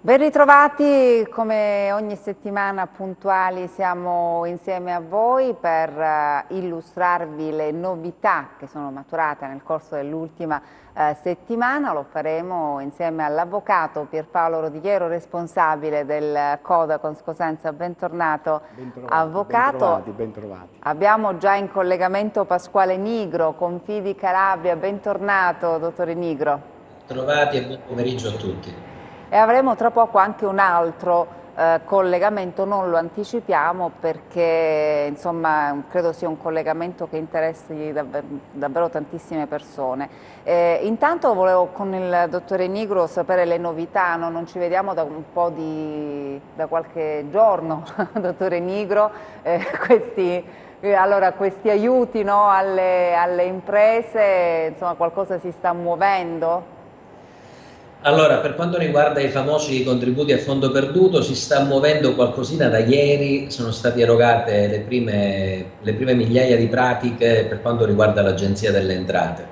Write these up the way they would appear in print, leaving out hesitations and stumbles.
Ben ritrovati, come ogni settimana puntuali siamo insieme a voi per illustrarvi le novità che sono maturate nel corso dell'ultima settimana. Lo faremo insieme all'avvocato Pierpaolo Rodigliero, responsabile del Codacons Cosenza. Bentornato, avvocato. Bentrovati. Abbiamo già in collegamento Pasquale Nigro, Confidi Calabria. Bentornato, dottore Nigro. Trovati e buon pomeriggio a tutti. E avremo tra poco anche un altro collegamento, non lo anticipiamo perché insomma credo sia un collegamento che interessi davvero tantissime persone. Intanto volevo con il dottore Nigro sapere le novità, no? Non ci vediamo da un po' da qualche giorno, dottore Nigro, questi aiuti, no, alle imprese, insomma qualcosa si sta muovendo? Allora, per quanto riguarda i famosi contributi a fondo perduto, si sta muovendo qualcosina da ieri, sono state erogate le prime migliaia di pratiche per quanto riguarda l'Agenzia delle Entrate.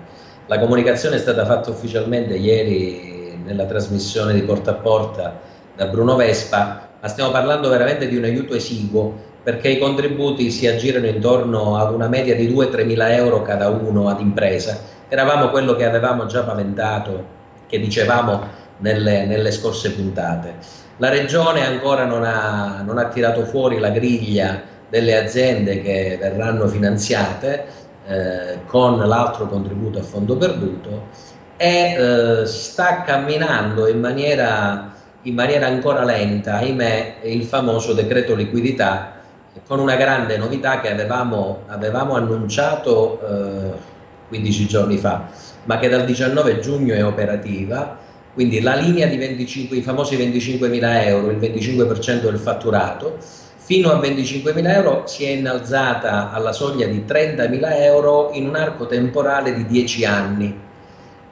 La comunicazione è stata fatta ufficialmente ieri nella trasmissione di Porta a Porta da Bruno Vespa, ma stiamo parlando veramente di un aiuto esiguo, perché i contributi si aggirano intorno ad una media di 2-3 mila euro cada uno ad impresa. Eravamo quello che avevamo già paventato, che dicevamo nelle scorse puntate. La Regione ancora non ha tirato fuori la griglia delle aziende che verranno finanziate con l'altro contributo a fondo perduto e sta camminando in maniera ancora lenta, ahimè, il famoso decreto liquidità, con una grande novità che avevamo annunciato 15 giorni fa, ma che dal 19 giugno è operativa. Quindi la linea di 25, i famosi 25.000 euro, il 25% del fatturato, fino a 25.000 euro si è innalzata alla soglia di 30.000 euro in un arco temporale di 10 anni.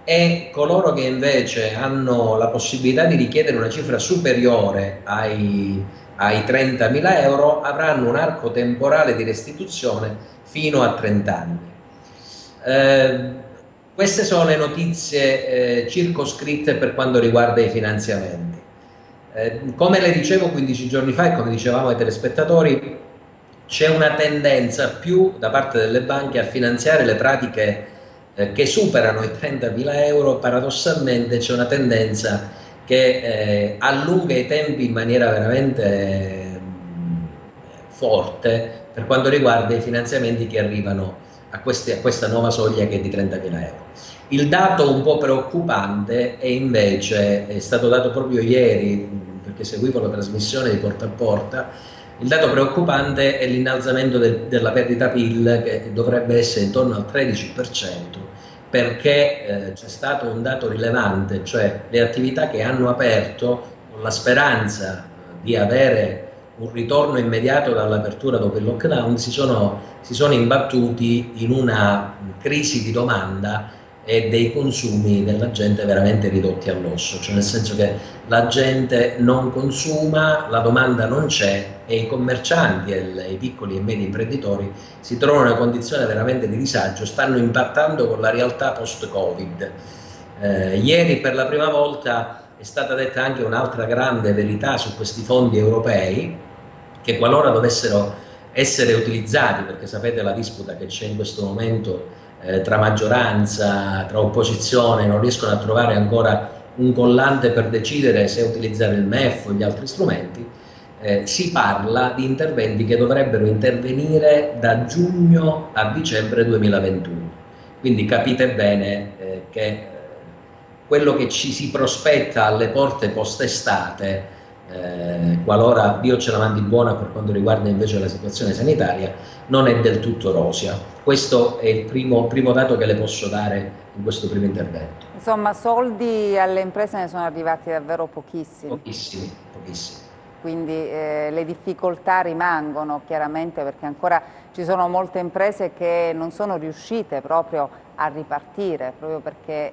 E coloro che invece hanno la possibilità di richiedere una cifra superiore ai 30.000 euro avranno un arco temporale di restituzione fino a 30 anni. Queste sono le notizie circoscritte per quanto riguarda i finanziamenti. Come le dicevo 15 giorni fa e come dicevamo ai telespettatori, c'è una tendenza più da parte delle banche a finanziare le pratiche che superano i 30.000 euro. Paradossalmente c'è una tendenza che allunga i tempi in maniera veramente forte per quanto riguarda i finanziamenti che arrivano a questa nuova soglia che è di 30.000 euro. Il dato un po' preoccupante è stato dato proprio ieri, perché seguivo la trasmissione di Porta a Porta. Il dato preoccupante è l'innalzamento della perdita PIL, che dovrebbe essere intorno al 13%, perché c'è stato un dato rilevante, cioè le attività che hanno aperto con la speranza di avere un ritorno immediato dall'apertura dopo il lockdown si sono imbattuti in una crisi di domanda e dei consumi della gente veramente ridotti all'osso, cioè nel senso che la gente non consuma, la domanda non c'è e i commercianti e i piccoli e medi imprenditori si trovano in una condizione veramente di disagio, stanno impattando con la realtà post-Covid. Ieri per la prima volta è stata detta anche un'altra grande verità su questi fondi europei, che qualora dovessero essere utilizzati, perché sapete la disputa che c'è in questo momento tra maggioranza, tra opposizione, non riescono a trovare ancora un collante per decidere se utilizzare il MEF o gli altri strumenti, si parla di interventi che dovrebbero intervenire da giugno a dicembre 2021. Quindi capite bene che quello che ci si prospetta alle porte post-estate, qualora Dio ce la mandi buona per quanto riguarda invece la situazione sanitaria, non è del tutto rosea. Questo è il primo dato che le posso dare in questo primo intervento. Insomma, soldi alle imprese ne sono arrivati davvero pochissimi. Pochissimi. Quindi le difficoltà rimangono chiaramente, perché ancora ci sono molte imprese che non sono riuscite proprio a ripartire, proprio perché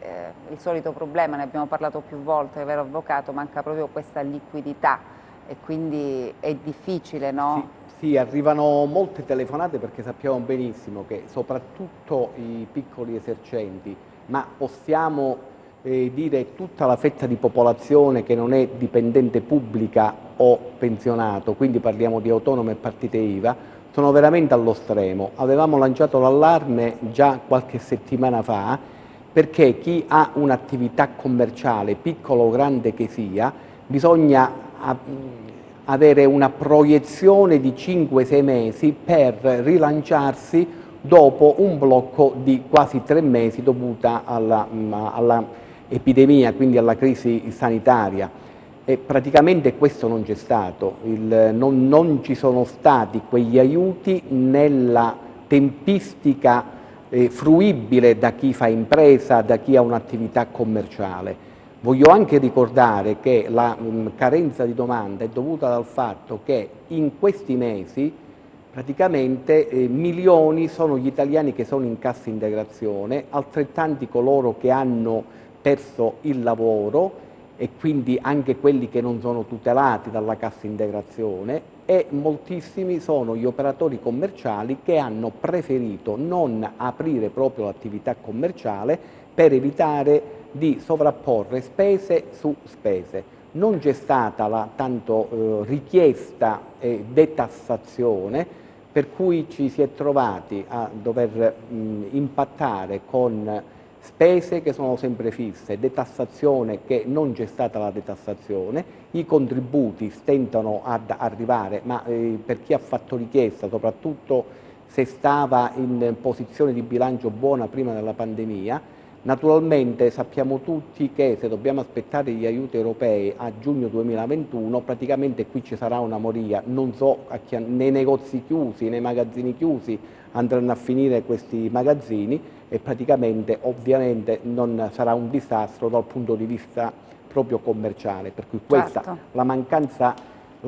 il solito problema, ne abbiamo parlato più volte, vero avvocato, manca proprio questa liquidità e quindi è difficile, no? Sì, arrivano molte telefonate perché sappiamo benissimo che soprattutto i piccoli esercenti, ma possiamo dire tutta la fetta di popolazione che non è dipendente pubblica o pensionato, quindi parliamo di autonomo e partite IVA, sono veramente allo stremo. Avevamo lanciato l'allarme già qualche settimana fa, perché chi ha un'attività commerciale, piccola o grande che sia, bisogna avere una proiezione di 5-6 mesi per rilanciarsi dopo un blocco di quasi 3 mesi dovuta alla epidemia, quindi alla crisi sanitaria. E praticamente questo non c'è stato, non ci sono stati quegli aiuti nella tempistica fruibile da chi fa impresa, da chi ha un'attività commerciale. Voglio anche ricordare che la carenza di domanda è dovuta dal fatto che in questi mesi praticamente milioni sono gli italiani che sono in cassa integrazione, altrettanti coloro che hanno perso il lavoro e quindi anche quelli che non sono tutelati dalla cassa integrazione, e moltissimi sono gli operatori commerciali che hanno preferito non aprire proprio l'attività commerciale per evitare di sovrapporre spese su spese. Non c'è stata la tanto richiesta detassazione, per cui ci si è trovati a dover impattare con spese che sono sempre fisse, detassazione che non c'è stata la detassazione, i contributi stentano ad arrivare, ma per chi ha fatto richiesta, soprattutto se stava in posizione di bilancio buona prima della pandemia. Naturalmente sappiamo tutti che se dobbiamo aspettare gli aiuti europei a giugno 2021, praticamente qui ci sarà una moria, non so nei negozi chiusi, nei magazzini chiusi andranno a finire questi magazzini, e praticamente ovviamente non sarà un disastro dal punto di vista proprio commerciale, per cui questa Certo. la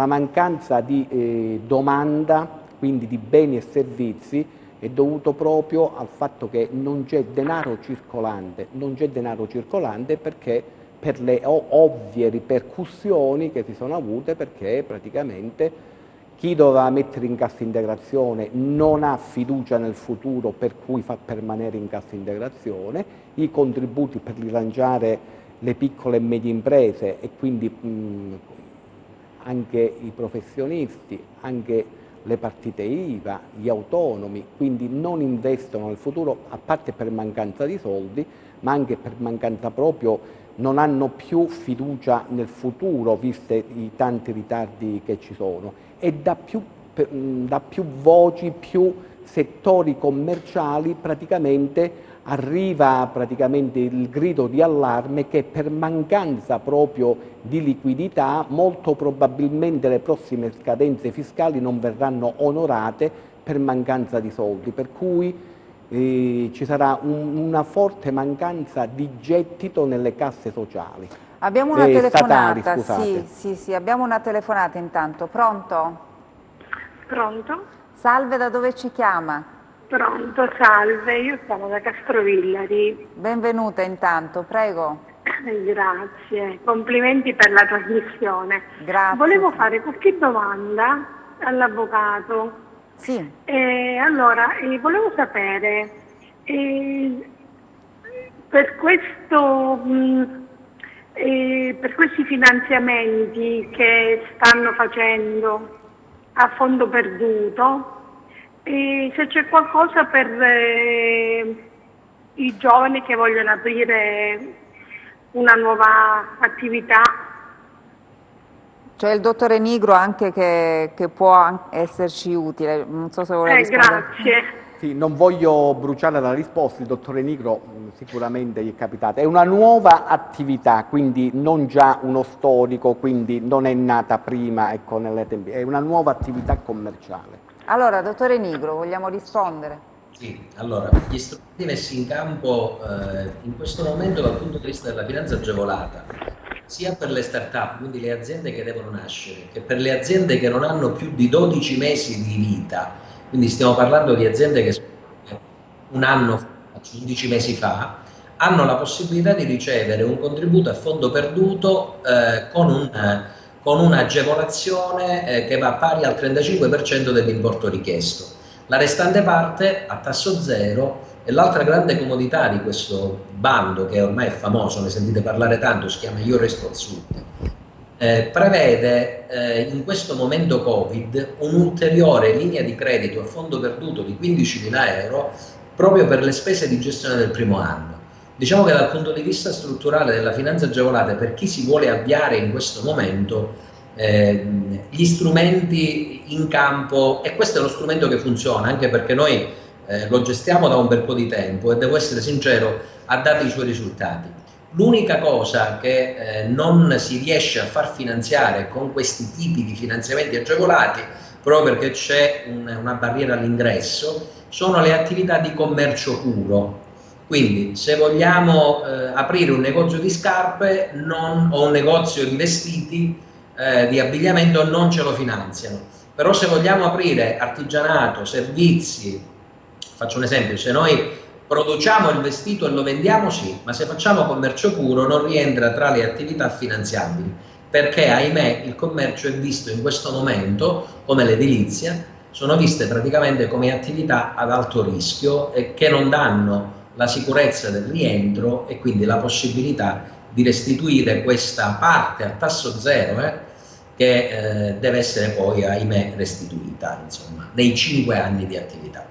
mancanza di domanda, quindi di beni e servizi, è dovuto proprio al fatto che non c'è denaro circolante, perché per le ovvie ripercussioni che si sono avute, perché praticamente chi doveva mettere in cassa integrazione non ha fiducia nel futuro, per cui fa permanere in cassa integrazione, i contributi per rilanciare le piccole e medie imprese e quindi anche i professionisti, anche le partite IVA, gli autonomi, quindi non investono nel futuro, a parte per mancanza di soldi, ma anche per mancanza proprio, non hanno più fiducia nel futuro, viste i tanti ritardi che ci sono. E da più voci, più settori commerciali praticamente arriva il grido di allarme che per mancanza proprio di liquidità molto probabilmente le prossime scadenze fiscali non verranno onorate per mancanza di soldi, per cui ci sarà una forte mancanza di gettito nelle casse sociali. Abbiamo una Statali, telefonata, scusate. sì, abbiamo una telefonata intanto. Pronto? Pronto? Salve, da dove ci chiama? Pronto, salve, io sono da Castrovillari. Benvenuta intanto, prego. Grazie, complimenti per la trasmissione. Grazie. Volevo fare qualche domanda all'avvocato. Sì. Allora, volevo sapere, per questi finanziamenti che stanno facendo a fondo perduto, se c'è qualcosa per i giovani che vogliono aprire una nuova attività. C'è il dottore Nigro anche che può esserci utile, non so se vuole rispondere. Grazie. Sì, non voglio bruciare la risposta, il dottore Nigro sicuramente gli è capitato. È una nuova attività, quindi non già uno storico, quindi non è nata prima, ecco, è una nuova attività commerciale. Allora, dottore Nigro, vogliamo rispondere? Sì, allora, gli strumenti messi in campo in questo momento dal punto di vista della finanza agevolata, sia per le start-up, quindi le aziende che devono nascere, che per le aziende che non hanno più di 12 mesi di vita, quindi stiamo parlando di aziende che sono un anno, 11 mesi fa, hanno la possibilità di ricevere un contributo a fondo perduto con un'agevolazione che va pari al 35% dell'importo richiesto. La restante parte a tasso zero E l'altra grande comodità di questo bando, che ormai è famoso, ne sentite parlare tanto, si chiama Io Resto al Sud, prevede in questo momento Covid un'ulteriore linea di credito a fondo perduto di 15.000 euro proprio per le spese di gestione del primo anno. Diciamo che dal punto di vista strutturale della finanza agevolata, per chi si vuole avviare in questo momento, gli strumenti in campo, e questo è lo strumento che funziona, anche perché noi lo gestiamo da un bel po' di tempo e devo essere sincero, ha dato i suoi risultati. L'unica cosa che non si riesce a far finanziare con questi tipi di finanziamenti agevolati, proprio perché c'è una barriera all'ingresso, sono le attività di commercio puro. Quindi se vogliamo aprire un negozio di scarpe o un negozio di vestiti, di abbigliamento, non ce lo finanziano. Però se vogliamo aprire artigianato, servizi, faccio un esempio, se noi produciamo il vestito e lo vendiamo, sì, ma se facciamo commercio puro non rientra tra le attività finanziabili, perché ahimè il commercio è visto in questo momento, come l'edilizia, sono viste praticamente come attività ad alto rischio e che non danno la sicurezza del rientro e quindi la possibilità di restituire questa parte a tasso zero che deve essere poi, ahimè, restituita, insomma, nei 5 anni di attività.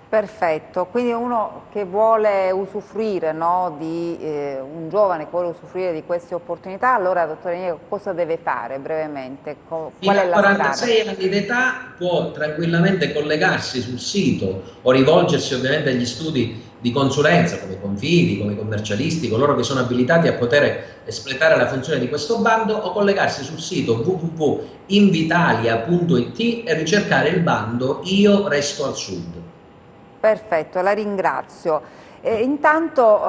Perfetto, quindi uno che vuole usufruire, no, un giovane che vuole usufruire di queste opportunità, allora dottore Inigo cosa deve fare brevemente? Qual Fino è a la 46 strada? anni d'età può tranquillamente collegarsi sul sito o rivolgersi ovviamente agli studi di consulenza come i confidi, come i commercialisti, coloro che sono abilitati a poter espletare la funzione di questo bando, o collegarsi sul sito www.invitalia.it e ricercare il bando Io Resto al Sud. Perfetto, la ringrazio. Intanto,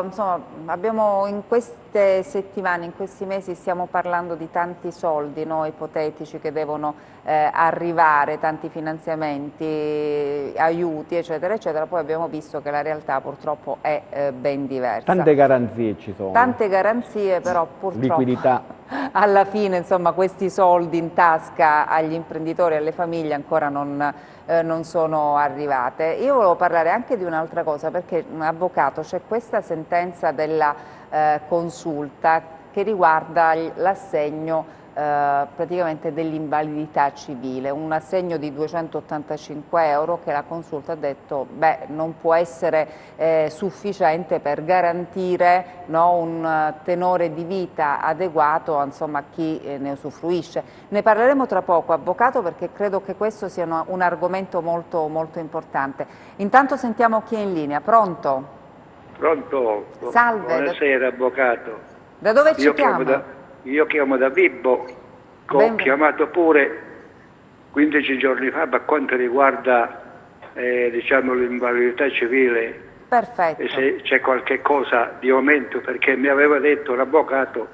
insomma, abbiamo in queste settimane, in questi mesi stiamo parlando di tanti soldi, no, ipotetici che devono arrivare, tanti finanziamenti, aiuti, eccetera, eccetera. Poi abbiamo visto che la realtà purtroppo è ben diversa. Tante garanzie ci sono. Tante garanzie, però purtroppo liquidità. Alla fine, insomma, questi soldi in tasca agli imprenditori e alle famiglie ancora non sono arrivate. Io volevo parlare anche di un'altra cosa, perché avvocato, c'è questa sentenza della consulta che riguarda l'assegno praticamente dell'invalidità civile, un assegno di 285 euro che la consulta ha detto non può essere sufficiente per garantire, no, un tenore di vita adeguato, insomma, a chi ne usufruisce. Ne parleremo tra poco, avvocato, perché credo che questo sia un argomento molto, molto importante. Intanto sentiamo chi è in linea. Pronto? Pronto? Salve. Buonasera, avvocato. Da dove ci chiama? Io chiamo da Vibo, ho chiamato pure 15 giorni fa per quanto riguarda diciamo, l'invalidità civile. Perfetto. E se c'è qualche cosa di aumento, perché mi aveva detto l'avvocato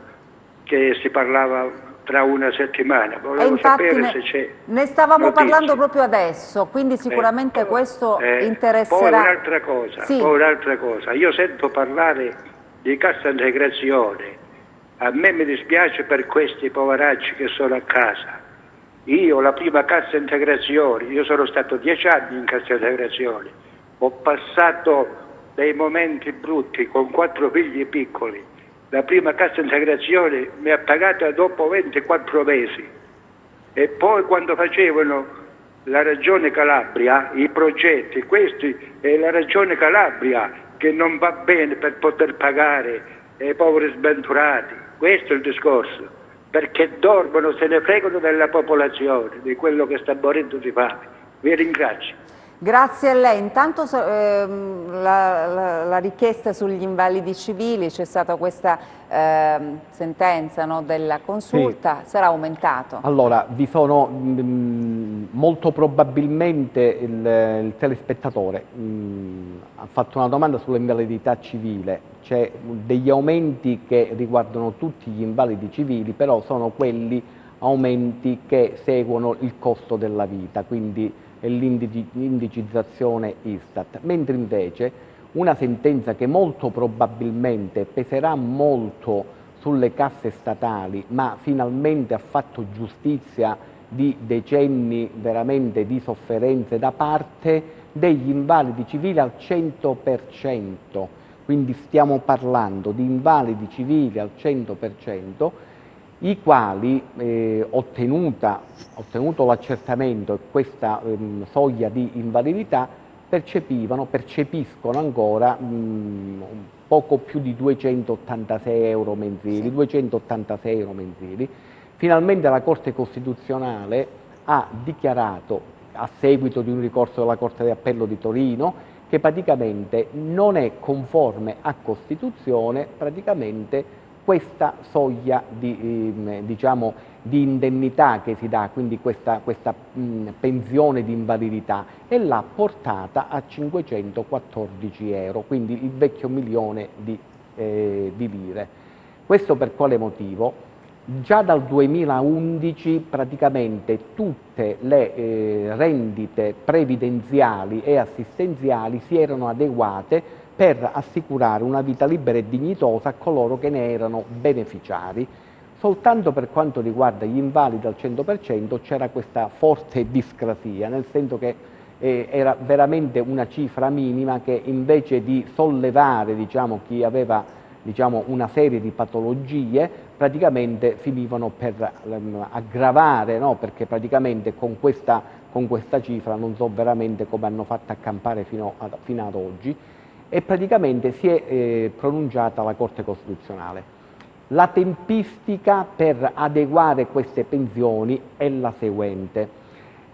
che si parlava tra una settimana. Volevo sapere se c'è. Ne stavamo notizie. parlando proprio adesso, quindi sicuramente questo interesserà. Poi un'altra cosa, sì. Poi un'altra cosa, io sento parlare di cassa integrazione. A me mi dispiace per questi poveracci che sono a casa. Io la prima cassa integrazione, io sono stato 10 anni in cassa integrazione, ho passato dei momenti brutti con 4 figli piccoli. La prima cassa integrazione mi ha pagata dopo 24 mesi e poi quando facevano la Regione Calabria, i progetti, questi è la Regione Calabria che non va bene per poter pagare i poveri sventurati. Questo è il discorso, perché dormono, se ne fregano della popolazione, di quello che sta morendo di fame. Vi ringrazio. Grazie a lei. Intanto la richiesta sugli invalidi civili, c'è stata questa sentenza, no, della consulta, sì. Sarà aumentato? Allora, vi sono molto probabilmente il telespettatore ha fatto una domanda sull'invalidità civile. C'è degli aumenti che riguardano tutti gli invalidi civili, però sono quelli aumenti che seguono il costo della vita, quindi l'indicizzazione Istat, mentre invece una sentenza che molto probabilmente peserà molto sulle casse statali, ma finalmente ha fatto giustizia di decenni veramente di sofferenze da parte degli invalidi civili al 100%, quindi stiamo parlando di invalidi civili al 100%, i quali, ottenuto l'accertamento e questa soglia di invalidità, percepiscono ancora poco più di 286 euro mensili, Sì. 286 euro mensili. Finalmente la Corte Costituzionale ha dichiarato, a seguito di un ricorso della Corte di Appello di Torino, che praticamente non è conforme a Costituzione praticamente questa soglia diciamo, di indennità che si dà, quindi questa pensione di invalidità, e l'ha portata a 514 euro, quindi il vecchio milione di lire. Questo per quale motivo? Già dal 2011 praticamente tutte le rendite previdenziali e assistenziali si erano adeguate per assicurare una vita libera e dignitosa a coloro che ne erano beneficiari. Soltanto per quanto riguarda gli invalidi al 100% c'era questa forte discrasia, nel senso che era veramente una cifra minima che, invece di sollevare, diciamo, chi aveva, diciamo, una serie di patologie, praticamente finivano per aggravare, no? Perché praticamente con questa cifra non so veramente come hanno fatto a campare fino ad oggi, e praticamente si è pronunciata la Corte Costituzionale. La tempistica per adeguare queste pensioni è la seguente.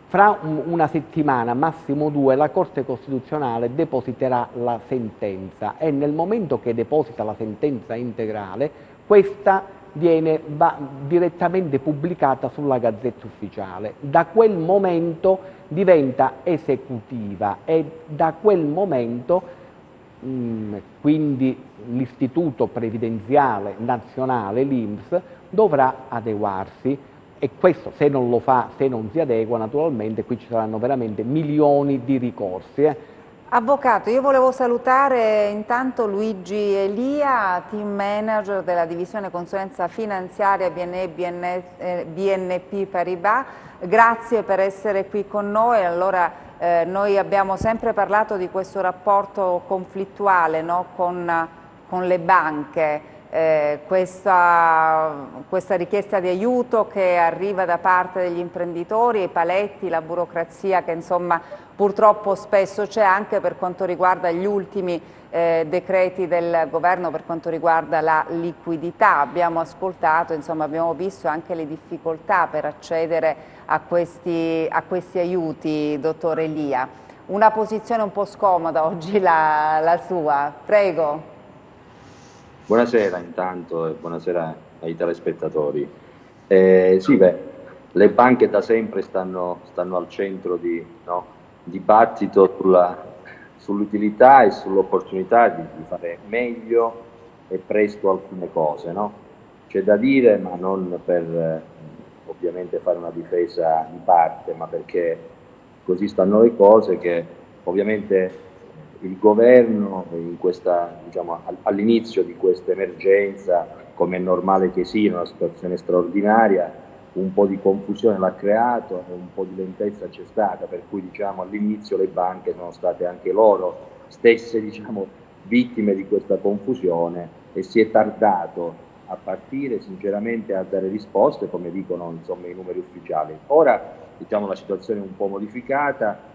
Fra una settimana, massimo 2, la Corte Costituzionale depositerà la sentenza, e nel momento che deposita la sentenza integrale, questa va direttamente pubblicata sulla Gazzetta Ufficiale. Da quel momento diventa esecutiva, e da quel momento quindi l'Istituto Previdenziale Nazionale, l'INPS, dovrà adeguarsi, e questo, se non lo fa, se non si adegua, naturalmente qui ci saranno veramente milioni di ricorsi. Avvocato, io volevo salutare intanto Luigi Elia, team manager della divisione consulenza finanziaria BNP Paribas. Grazie per essere qui con noi. Allora, noi abbiamo sempre parlato di questo rapporto conflittuale, no, con le banche. Questa richiesta di aiuto che arriva da parte degli imprenditori, i paletti, la burocrazia che insomma purtroppo spesso c'è, anche per quanto riguarda gli ultimi decreti del governo per quanto riguarda la liquidità. Abbiamo ascoltato, insomma abbiamo visto anche le difficoltà per accedere a questi aiuti, dottor Elia. Una posizione un po' scomoda oggi la sua, prego. Buonasera intanto e buonasera ai telespettatori. Sì, le banche da sempre stanno al centro di dibattito sull'utilità e sull'opportunità di fare meglio e presto alcune cose, no? C'è da dire, ma non per ovviamente fare una difesa di parte, ma perché così stanno le cose, che ovviamente il governo all'inizio di questa emergenza, come è normale che sia in una situazione straordinaria, un po' di confusione l'ha creato e un po' di lentezza c'è stata, per cui all'inizio le banche sono state anche loro stesse vittime di questa confusione, e si è tardato a partire sinceramente a dare risposte, come dicono i numeri ufficiali. Ora la situazione è un po' modificata.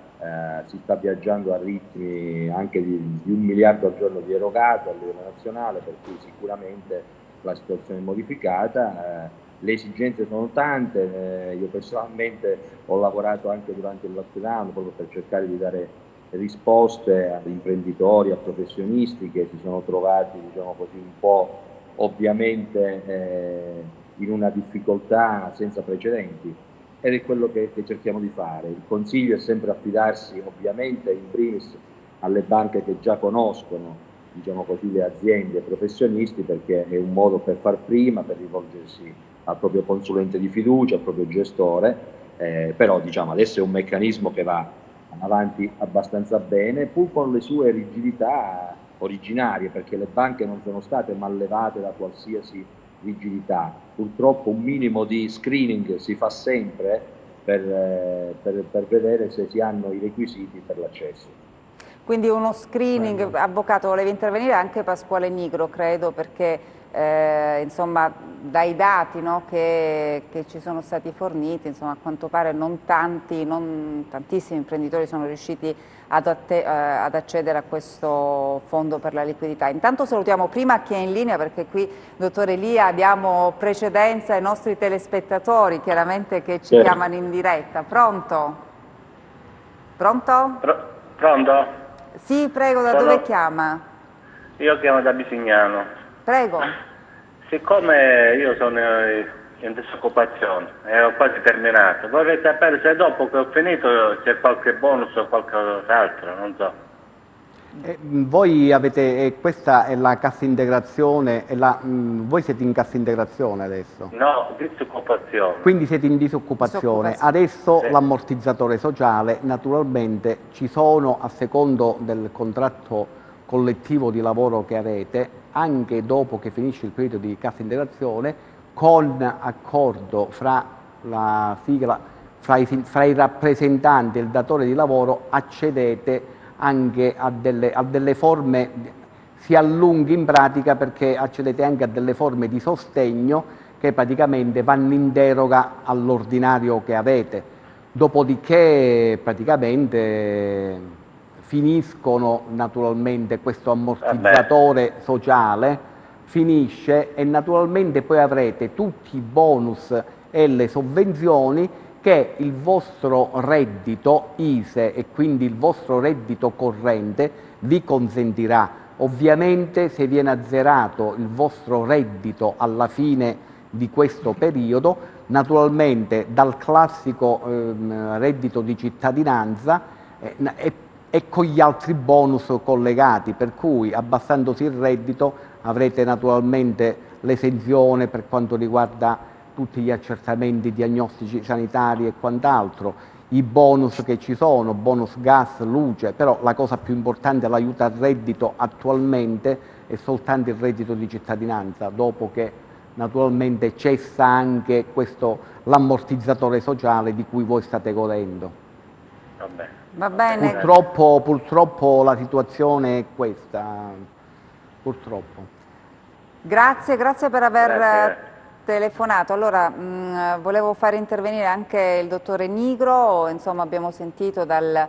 Si sta viaggiando a ritmi anche di 1 miliardo al giorno di erogato a livello nazionale, per cui sicuramente la situazione è modificata, le esigenze sono tante. Io personalmente ho lavorato anche durante il lockdown proprio per cercare di dare risposte ad imprenditori, a professionisti che si sono trovati un po' ovviamente in una difficoltà senza precedenti. Ed è quello che cerchiamo di fare. Il consiglio è sempre affidarsi ovviamente in primis alle banche che già conoscono le aziende e i professionisti, perché è un modo per far prima, per rivolgersi al proprio consulente di fiducia, al proprio gestore, però adesso è un meccanismo che va avanti abbastanza bene, pur con le sue rigidità originarie, perché le banche non sono state mallevate da qualsiasi rigidità. Purtroppo un minimo di screening si fa sempre, per vedere se si hanno i requisiti per l'accesso. Quindi uno screening, avvocato, volevi intervenire anche Pasquale Nigro, credo, perché insomma dai dati, no, che ci sono stati forniti, insomma, a quanto pare non tantissimi imprenditori sono riusciti ad accedere a questo fondo per la liquidità. Intanto salutiamo prima chi è in linea, perché qui, dottor Elia, diamo precedenza ai nostri telespettatori, chiaramente, che ci chiamano in diretta. Pronto? Pronto? Pronto? Sì, prego, da dove chiama? Io chiamo da Bisignano. Prego. Siccome io sono in disoccupazione e ho quasi terminato, vorrei sapere se dopo che ho finito c'è qualche bonus o qualcos'altro, non so. Voi avete, questa è la cassa integrazione, voi siete in cassa integrazione adesso? No, disoccupazione. Quindi siete in disoccupazione. Adesso sì. L'ammortizzatore sociale, naturalmente ci sono, a secondo del contratto collettivo di lavoro che avete, anche dopo che finisce il periodo di cassa integrazione, con accordo fra la sigla, fra i rappresentanti e il datore di lavoro, accedete anche a delle forme, si allunghi in pratica perché accedete anche a delle forme di sostegno che praticamente vanno in deroga all'ordinario che avete. Dopodiché praticamente finiscono naturalmente questo ammortizzatore sociale, finisce e naturalmente poi avrete tutti i bonus e le sovvenzioni che il vostro reddito ISEE e quindi il vostro reddito corrente vi consentirà. Ovviamente se viene azzerato il vostro reddito alla fine di questo periodo, naturalmente dal classico reddito di cittadinanza e con gli altri bonus collegati, per cui abbassandosi il reddito avrete naturalmente l'esenzione per quanto riguarda tutti gli accertamenti diagnostici sanitari e quant'altro, i bonus che ci sono, bonus gas, luce, però la cosa più importante, l'aiuto al reddito attualmente è soltanto il reddito di cittadinanza, dopo che naturalmente cessa anche l'ammortizzatore sociale di cui voi state godendo. Va bene. Purtroppo la situazione è questa, purtroppo. Grazie per aver telefonato. Allora, volevo far intervenire anche il dottore Nigro. Insomma, abbiamo sentito dal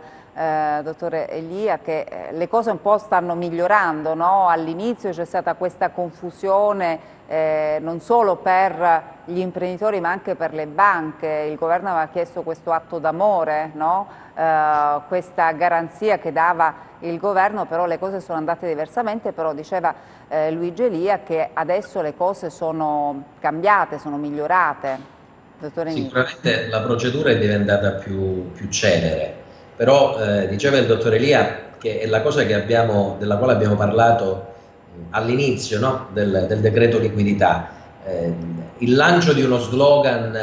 dottore Elia che le cose un po' stanno migliorando, no? All'inizio c'è stata questa confusione non solo per gli imprenditori ma anche per le banche. Il governo aveva chiesto questo atto d'amore, no? Questa garanzia che dava il governo, però le cose sono andate diversamente, però diceva Luigi Elia che adesso le cose sono cambiate, sono migliorate. Dottore Sicuramente la procedura è diventata più celere, però diceva il dottore Elia che è la cosa della quale abbiamo parlato all'inizio, no? del decreto liquidità, il lancio di uno slogan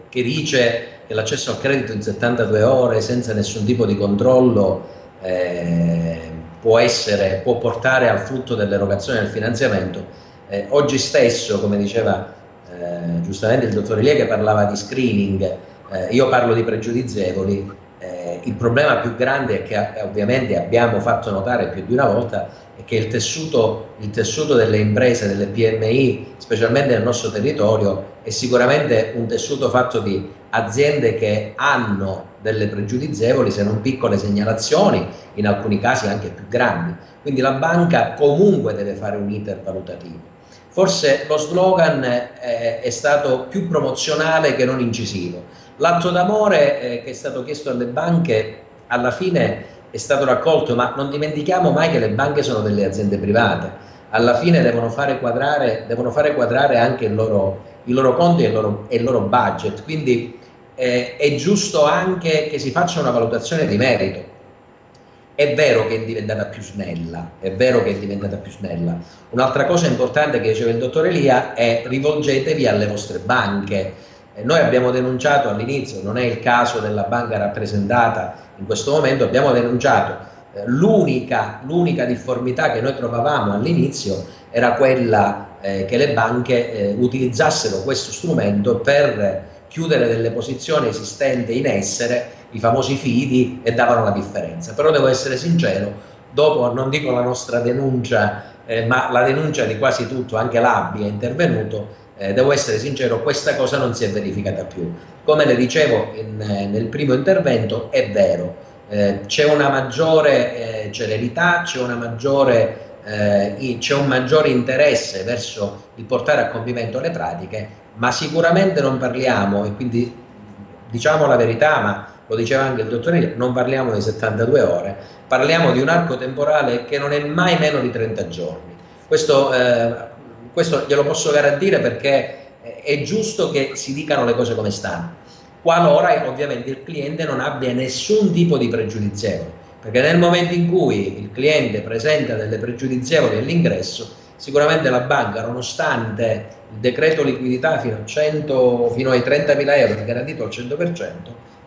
che dice che l'accesso al credito in 72 ore senza nessun tipo di controllo può portare al frutto dell'erogazione del finanziamento. Oggi stesso, come diceva giustamente il dottor Elia che parlava di screening, io parlo di pregiudizievoli. Il problema più grande è che ovviamente abbiamo fatto notare più di una volta è che il tessuto delle imprese, delle PMI, specialmente nel nostro territorio, è sicuramente un tessuto fatto di aziende che hanno delle pregiudizievoli, se non piccole segnalazioni, in alcuni casi anche più grandi. Quindi la banca comunque deve fare un iter valutativo. Forse lo slogan è stato più promozionale che non incisivo. L'atto d'amore che è stato chiesto alle banche alla fine è stato raccolto, ma non dimentichiamo mai che le banche sono delle aziende private. Alla fine devono fare quadrare anche i loro conti e il loro budget, quindi è giusto anche che si faccia una valutazione di merito. È vero che è diventata più snella, Un'altra cosa importante che diceva il dottor Elia è: rivolgetevi alle vostre banche. Noi abbiamo denunciato all'inizio, non è il caso della banca rappresentata in questo momento, abbiamo denunciato l'unica difformità che noi trovavamo all'inizio era quella che le banche utilizzassero questo strumento per chiudere delle posizioni esistenti in essere, i famosi fidi, e davano la differenza. Però devo essere sincero, dopo, non dico la nostra denuncia, ma la denuncia di quasi tutto, anche l'ABI è intervenuto, devo essere sincero, questa cosa non si è verificata più. Come le dicevo nel primo intervento, è vero, c'è una maggiore celerità, c'è un maggiore interesse verso il portare a compimento le pratiche, ma sicuramente non parliamo, e quindi diciamo la verità, ma lo diceva anche il dottor Elia, non parliamo di 72 ore, parliamo di un arco temporale che non è mai meno di 30 giorni. Questo glielo posso garantire, perché è giusto che si dicano le cose come stanno, qualora ovviamente il cliente non abbia nessun tipo di pregiudizievole, perché nel momento in cui il cliente presenta delle pregiudizievoli all'ingresso, sicuramente la banca, nonostante il decreto liquidità fino ai 30.000 euro garantito al 100%,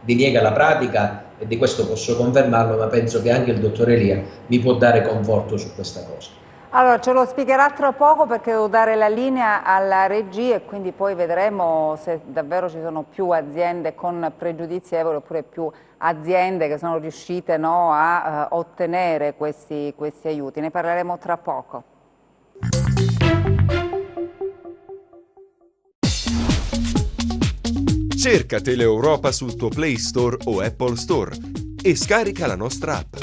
diniega la pratica, e di questo posso confermarlo, ma penso che anche il dottor Elia mi può dare conforto su questa cosa. Allora, ce lo spiegherà tra poco, perché devo dare la linea alla regia e quindi poi vedremo se davvero ci sono più aziende con pregiudizievoli oppure più aziende che sono riuscite, no, a ottenere questi aiuti. Ne parleremo tra poco. Cerca Teleeuropa sul tuo Play Store o Apple Store e scarica la nostra app.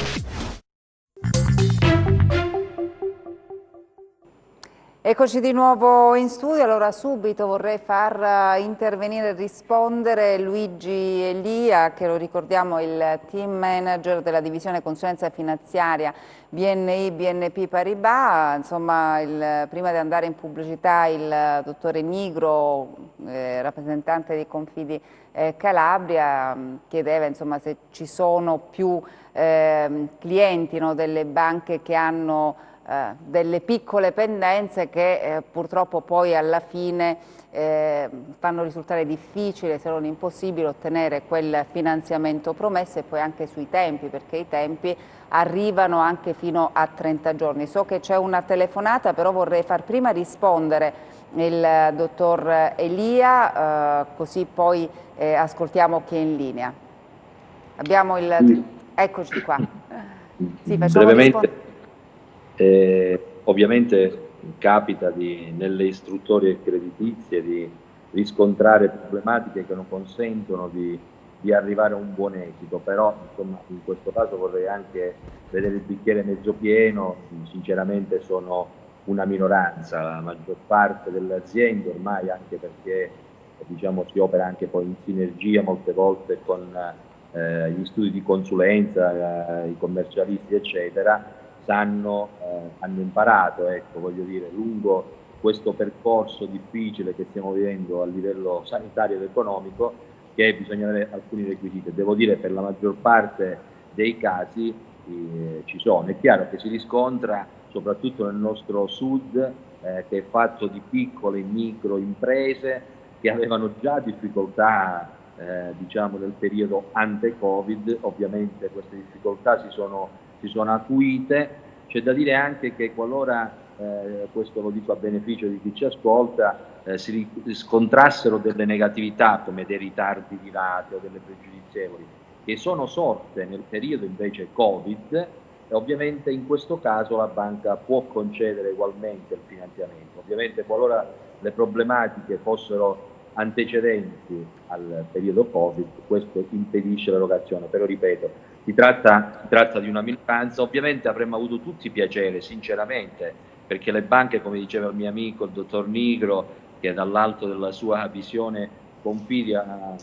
Eccoci di nuovo in studio. Allora, subito vorrei far intervenire e rispondere Luigi Elia, che lo ricordiamo il team manager della divisione consulenza finanziaria BNI BNP Paribas. Insomma, prima di andare in pubblicità, il dottore Nigro, rappresentante di Confidi Calabria, chiedeva insomma se ci sono più clienti, no, delle banche che hanno delle piccole pendenze che purtroppo poi alla fine fanno risultare difficile, se non impossibile, ottenere quel finanziamento promesso, e poi anche sui tempi, perché i tempi arrivano anche fino a 30 giorni. So che c'è una telefonata, però vorrei far prima rispondere il dottor Elia, così poi ascoltiamo chi è in linea. Abbiamo il... Eccoci qua. Sì, facciamo rispondere. Ovviamente capita nelle istruttorie creditizie di riscontrare problematiche che non consentono di arrivare a un buon esito, però insomma, in questo caso vorrei anche vedere il bicchiere mezzo pieno. Sinceramente sono una minoranza, la maggior parte delle aziende ormai, anche perché diciamo, si opera anche poi in sinergia molte volte con gli studi di consulenza, i commercialisti eccetera, hanno imparato, ecco, voglio dire, lungo questo percorso difficile che stiamo vivendo a livello sanitario ed economico, che bisogna avere alcuni requisiti. Devo dire, per la maggior parte dei casi ci sono. È chiaro che si riscontra soprattutto nel nostro sud, che è fatto di piccole micro imprese che avevano già difficoltà diciamo nel periodo ante-Covid. Ovviamente queste difficoltà si sono acuite. C'è da dire anche che qualora, questo lo dico a beneficio di chi ci ascolta, si riscontrassero delle negatività come dei ritardi di rate o delle pregiudizievoli che sono sorte nel periodo invece Covid, ovviamente in questo caso la banca può concedere ugualmente il finanziamento. Ovviamente qualora le problematiche fossero antecedenti al periodo Covid, questo impedisce l'erogazione, però ripeto, si tratta di una minoranza. Ovviamente avremmo avuto tutti piacere, sinceramente, perché le banche, come diceva il mio amico il dottor Nigro, che dall'alto della sua visione Confidi ha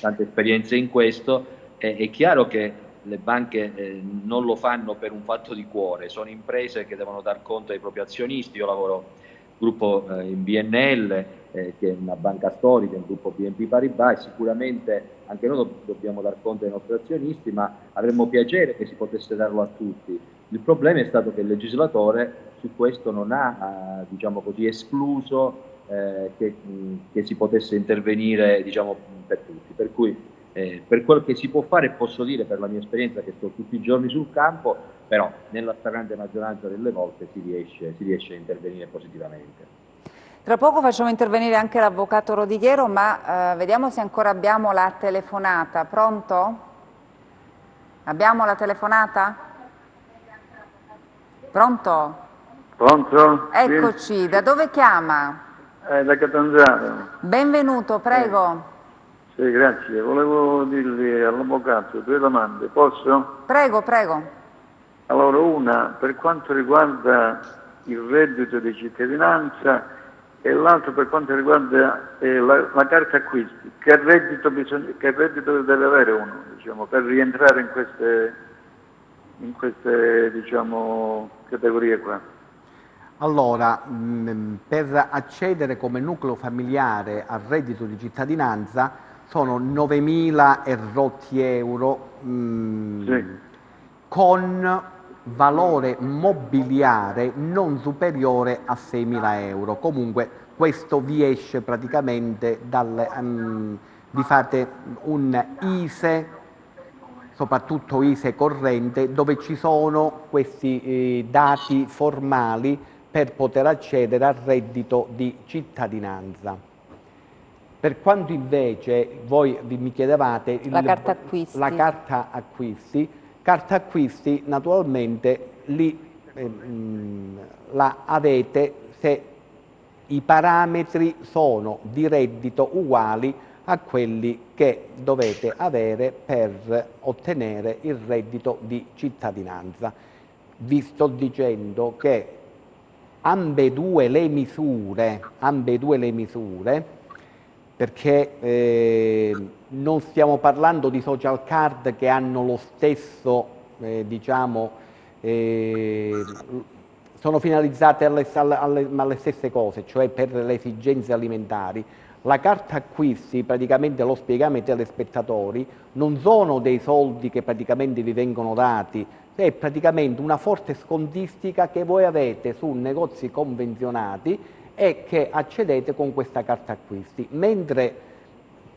tante esperienze in questo, è chiaro che le banche non lo fanno per un fatto di cuore, sono imprese che devono dar conto ai propri azionisti. Io lavoro gruppo in BNL, che è una banca storica, un gruppo BNP Paribas, e sicuramente anche noi dobbiamo dar conto ai nostri azionisti, ma avremmo piacere che si potesse darlo a tutti. Il problema è stato che il legislatore su questo non ha diciamo così, escluso che si potesse intervenire diciamo, per tutti, per cui per quel che si può fare posso dire, per la mia esperienza, che sto tutti i giorni sul campo, però nella stragrande maggioranza delle volte si riesce a intervenire positivamente. Tra poco facciamo intervenire anche l'avvocato Rodighiero, ma vediamo se ancora abbiamo la telefonata. Pronto? Abbiamo la telefonata? Pronto? Pronto? Eccoci, Sì. da dove chiama? Da Catanzaro. Benvenuto, prego. Sì, grazie. Volevo dirgli all'avvocato due domande, posso? Prego, prego. Allora, una per quanto riguarda il reddito di cittadinanza e l'altra per quanto riguarda la carta acquisti. Che reddito deve avere uno, diciamo, per rientrare in queste diciamo, categorie qua? Allora, per accedere come nucleo familiare al reddito di cittadinanza sono 9.000 e rotti euro con valore mobiliare non superiore a 6.000 euro. Comunque questo vi esce praticamente vi fate un ISE, soprattutto ISE corrente, dove ci sono questi dati formali per poter accedere al reddito di cittadinanza. Per quanto invece voi mi chiedevate la carta acquisti. La carta acquisti naturalmente lì la avete se i parametri sono di reddito uguali a quelli che dovete avere per ottenere il reddito di cittadinanza. Vi sto dicendo che ambedue le misure, perché non stiamo parlando di social card che hanno lo stesso, sono finalizzate alle stesse cose, cioè per le esigenze alimentari. La carta acquisti, praticamente lo spiegamo ai telespettatori, non sono dei soldi che praticamente vi vengono dati, è praticamente una forte scontistica che voi avete su negozi convenzionati e che accedete con questa carta acquisti. Mentre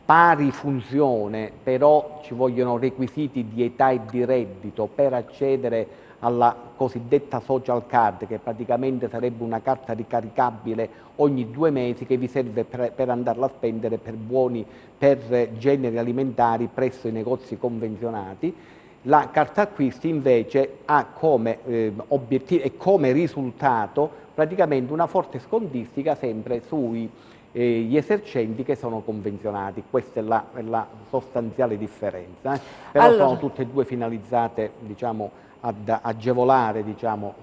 pari funzione, però ci vogliono requisiti di età e di reddito per accedere alla cosiddetta social card, che praticamente sarebbe una carta ricaricabile ogni 2 mesi che vi serve per andarla a spendere per generi alimentari presso i negozi convenzionati. La carta acquisti invece ha come obiettivo e come risultato praticamente una forte scontistica sempre sugli esercenti che sono convenzionati. Questa è la sostanziale differenza. Però allora, sono tutte e due finalizzate, diciamo, ad agevolare, diciamo,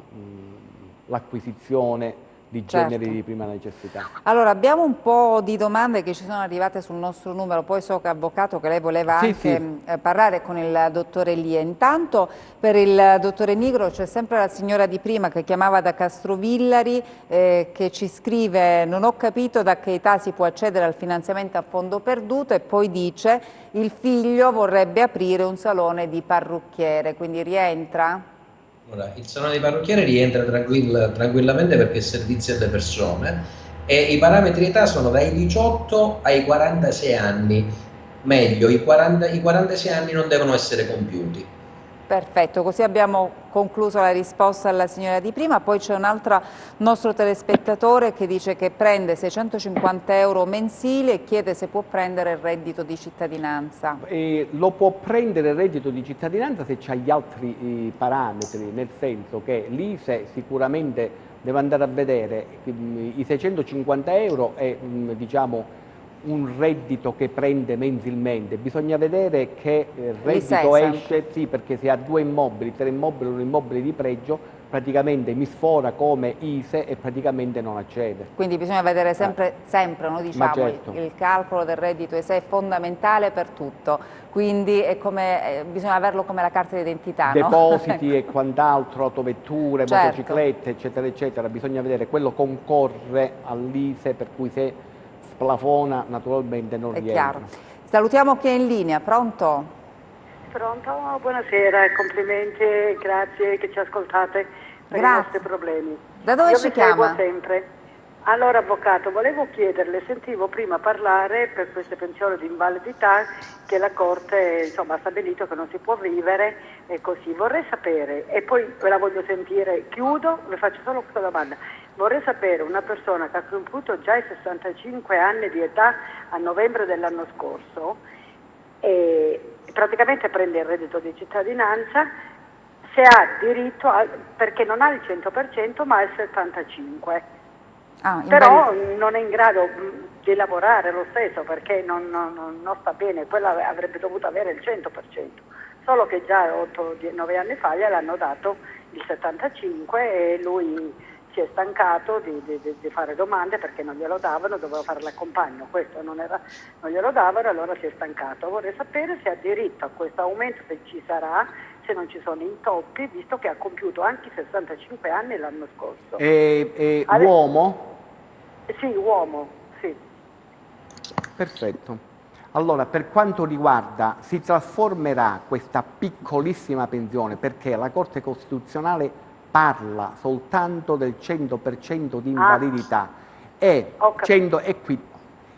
l'acquisizione di generi di prima necessità. Allora, abbiamo un po' di domande che ci sono arrivate sul nostro numero, poi so che avvocato che lei voleva parlare con il dottore Elia. Intanto per il dottore Nigro c'è sempre la signora di prima che chiamava da Castrovillari che ci scrive: non ho capito da che età si può accedere al finanziamento a fondo perduto, e poi dice il figlio vorrebbe aprire un salone di parrucchiere, quindi rientra? Allora, il salone di parrucchiere rientra tranquillamente perché è servizio alle persone e i parametri età sono dai 18 ai 46 anni, meglio, i 46 anni non devono essere compiuti. Perfetto, così abbiamo concluso la risposta alla signora di prima. Poi c'è un altro nostro telespettatore che dice che prende 650 euro mensili e chiede se può prendere il reddito di cittadinanza. Lo può prendere il reddito di cittadinanza se c'ha gli altri parametri, nel senso che l'ISE sicuramente deve andare a vedere i 650 euro è diciamo un reddito che prende mensilmente, bisogna vedere che reddito esce, sì, perché se ha 2 immobili, 3 immobili, un immobile di pregio, praticamente mi sfora come ISE e praticamente non accede. Quindi bisogna vedere sempre noi diciamo, certo, il calcolo del reddito ISE è fondamentale per tutto, quindi è come, bisogna averlo come la carta d'identità. Depositi no? e quant'altro, autovetture, motociclette, eccetera, eccetera, bisogna vedere, quello concorre all'ISE, per cui se splafona naturalmente non rientra. Chiaro. Salutiamo chi è in linea, pronto? Pronto, buonasera, complimenti, grazie che ci ascoltate per i nostri problemi. Da dove ci chiama? Io mi seguo sempre. Allora, avvocato, volevo chiederle, sentivo prima parlare per queste pensioni di invalidità che la Corte insomma, ha stabilito che non si può vivere e così. Vorrei sapere, e poi ve la voglio sentire, chiudo, le faccio solo questa domanda. Vorrei sapere, una persona che ha compiuto già i 65 anni di età a novembre dell'anno scorso e praticamente prende il reddito di cittadinanza, se ha diritto, perché non ha il 100% ma ha il 75%. Però non è in grado di lavorare lo stesso perché non sta bene, quella avrebbe dovuto avere il 100%, solo che già 8-9 anni fa gliel'hanno dato il 75% e lui si è stancato di fare domande perché non glielo davano, doveva fare l'accompagno, questo non glielo davano, allora si è stancato. Vorrei sapere se ha diritto a questo aumento, se ci sarà, se non ci sono intoppi, visto che ha compiuto anche 65 anni l'anno scorso. Uomo? Sì, uomo, sì. Perfetto. Allora, per quanto riguarda, si trasformerà questa piccolissima pensione, perché la Corte Costituzionale parla soltanto del 100% di invalidità e qui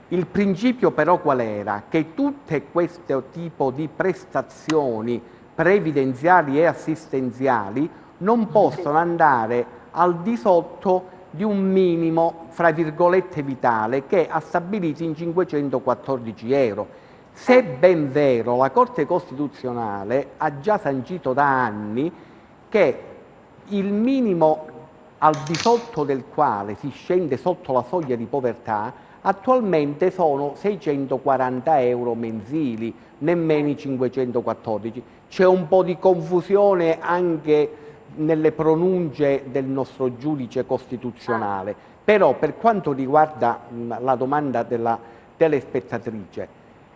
il principio però qual era? Che tutte questo tipo di prestazioni previdenziali e assistenziali non possono andare al di sotto di un minimo, fra virgolette, vitale, che ha stabilito in 514 euro. Se è ben vero, la Corte Costituzionale ha già sancito da anni che il minimo al di sotto del quale si scende sotto la soglia di povertà attualmente sono 640 euro mensili, nemmeno i 514. C'è un po' di confusione anche nelle pronunce del nostro giudice costituzionale, però per quanto riguarda la domanda della telespettatrice,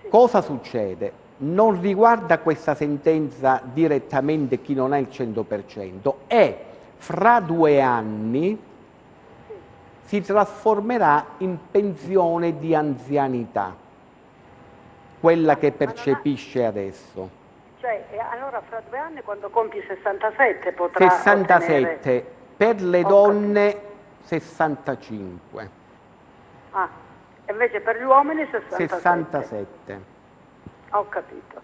cosa succede? Non riguarda questa sentenza direttamente chi non ha il 100% e fra 2 anni si trasformerà in pensione di anzianità, quella che percepisce adesso. Cioè, allora fra 2 anni quando compi 67 potrà 67, ottenere... per le donne 65. Ah, invece per gli uomini 67. Ho capito.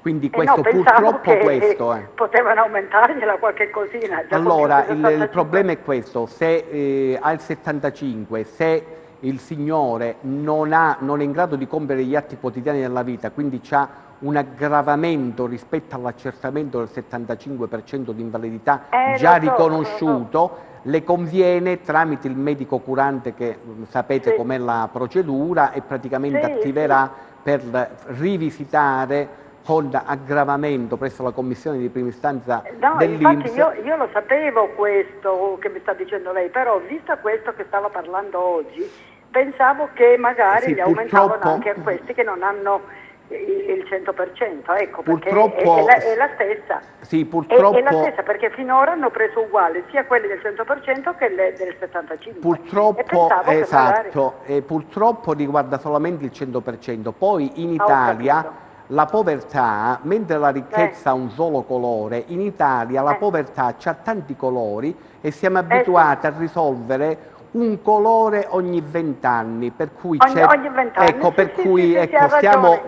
Quindi questo, purtroppo questo è. Potevano aumentargliela qualche cosina. Allora, il problema è questo, se ha il 75, se il signore non è in grado di compiere gli atti quotidiani della vita, quindi ha un aggravamento rispetto all'accertamento del 75% di invalidità già riconosciuto, le conviene tramite il medico curante, che sapete com'è la procedura, e praticamente attiverà per rivisitare con aggravamento presso la commissione di prima istanza dell'INPS. Infatti io lo sapevo questo che mi sta dicendo lei, però visto questo che stava parlando oggi, pensavo che magari li aumentavano anche a questi che non hanno il 100%, ecco, perché è la stessa. Sì, purtroppo, è la stessa, perché finora hanno preso uguale sia quelli del 100% che del 75%. Purtroppo, esatto, e purtroppo riguarda solamente il 100%. Poi in Italia la povertà, mentre la ricchezza ha un solo colore, in Italia la povertà ha tanti colori e siamo abituati a risolvere un colore ogni 20 anni, per cui ogni 20 anni,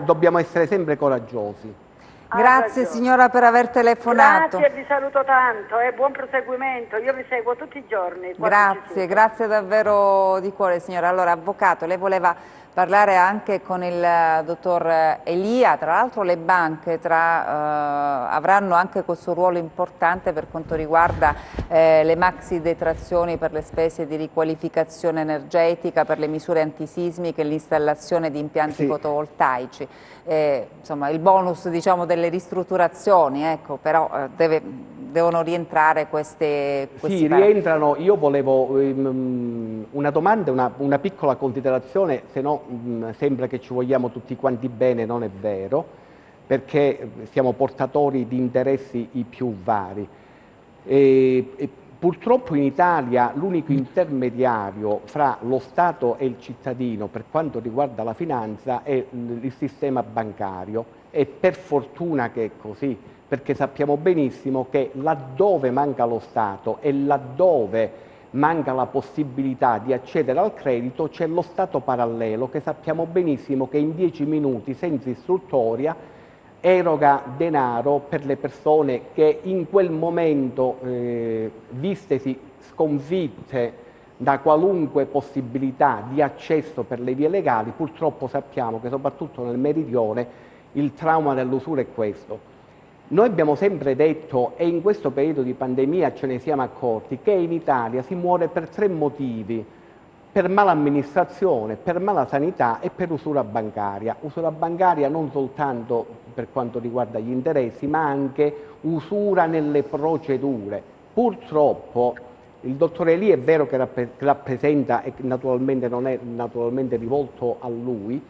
dobbiamo essere sempre coraggiosi. Grazie signora per aver telefonato. Grazie, vi saluto tanto e buon proseguimento, io vi seguo tutti i giorni. Grazie davvero di cuore signora. Allora, avvocato, lei voleva parlare anche con il dottor Elia. Tra l'altro le banche avranno anche questo ruolo importante per quanto riguarda le maxi detrazioni per le spese di riqualificazione energetica, per le misure antisismiche e l'installazione di impianti fotovoltaici. Insomma, il bonus, diciamo, delle ristrutturazioni, ecco, però devono rientrare questi rientrano. Io volevo una domanda, una piccola considerazione, se no sembra che ci vogliamo tutti quanti bene, non è vero, perché siamo portatori di interessi i più vari. E purtroppo in Italia l'unico intermediario fra lo Stato e il cittadino per quanto riguarda la finanza è il sistema bancario, e per fortuna che è così, perché sappiamo benissimo che laddove manca lo Stato e laddove manca la possibilità di accedere al credito c'è lo Stato parallelo, che sappiamo benissimo che in 10 minuti senza istruttoria eroga denaro per le persone che in quel momento, vistesi sconfitte da qualunque possibilità di accesso per le vie legali. Purtroppo sappiamo che soprattutto nel meridione il trauma dell'usura è questo. Noi abbiamo sempre detto, e in questo periodo di pandemia ce ne siamo accorti, che in Italia si muore per 3 motivi: per mala amministrazione, per mala sanità e per usura bancaria. Usura bancaria non soltanto per quanto riguarda gli interessi, ma anche usura nelle procedure. Purtroppo il dottor Elì è vero che rappresenta, e naturalmente non è naturalmente rivolto a lui,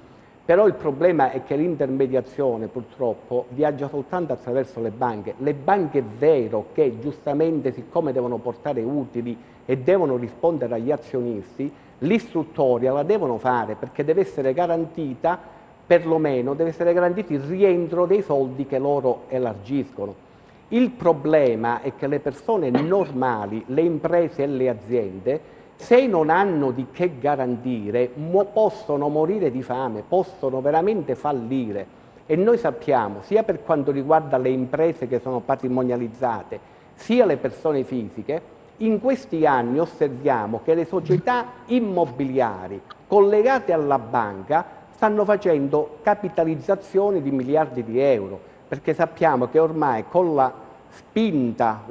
però il problema è che l'intermediazione purtroppo viaggia soltanto attraverso le banche. Le banche è vero che giustamente, siccome devono portare utili e devono rispondere agli azionisti, l'istruttoria la devono fare, perché deve essere garantita, perlomeno deve essere garantito il rientro dei soldi che loro elargiscono. Il problema è che le persone normali, le imprese e le aziende, se non hanno di che garantire, possono morire di fame, possono veramente fallire. E noi sappiamo, sia per quanto riguarda le imprese che sono patrimonializzate, sia le persone fisiche, in questi anni osserviamo che le società immobiliari collegate alla banca stanno facendo capitalizzazioni di miliardi di euro, perché sappiamo che ormai con la spinta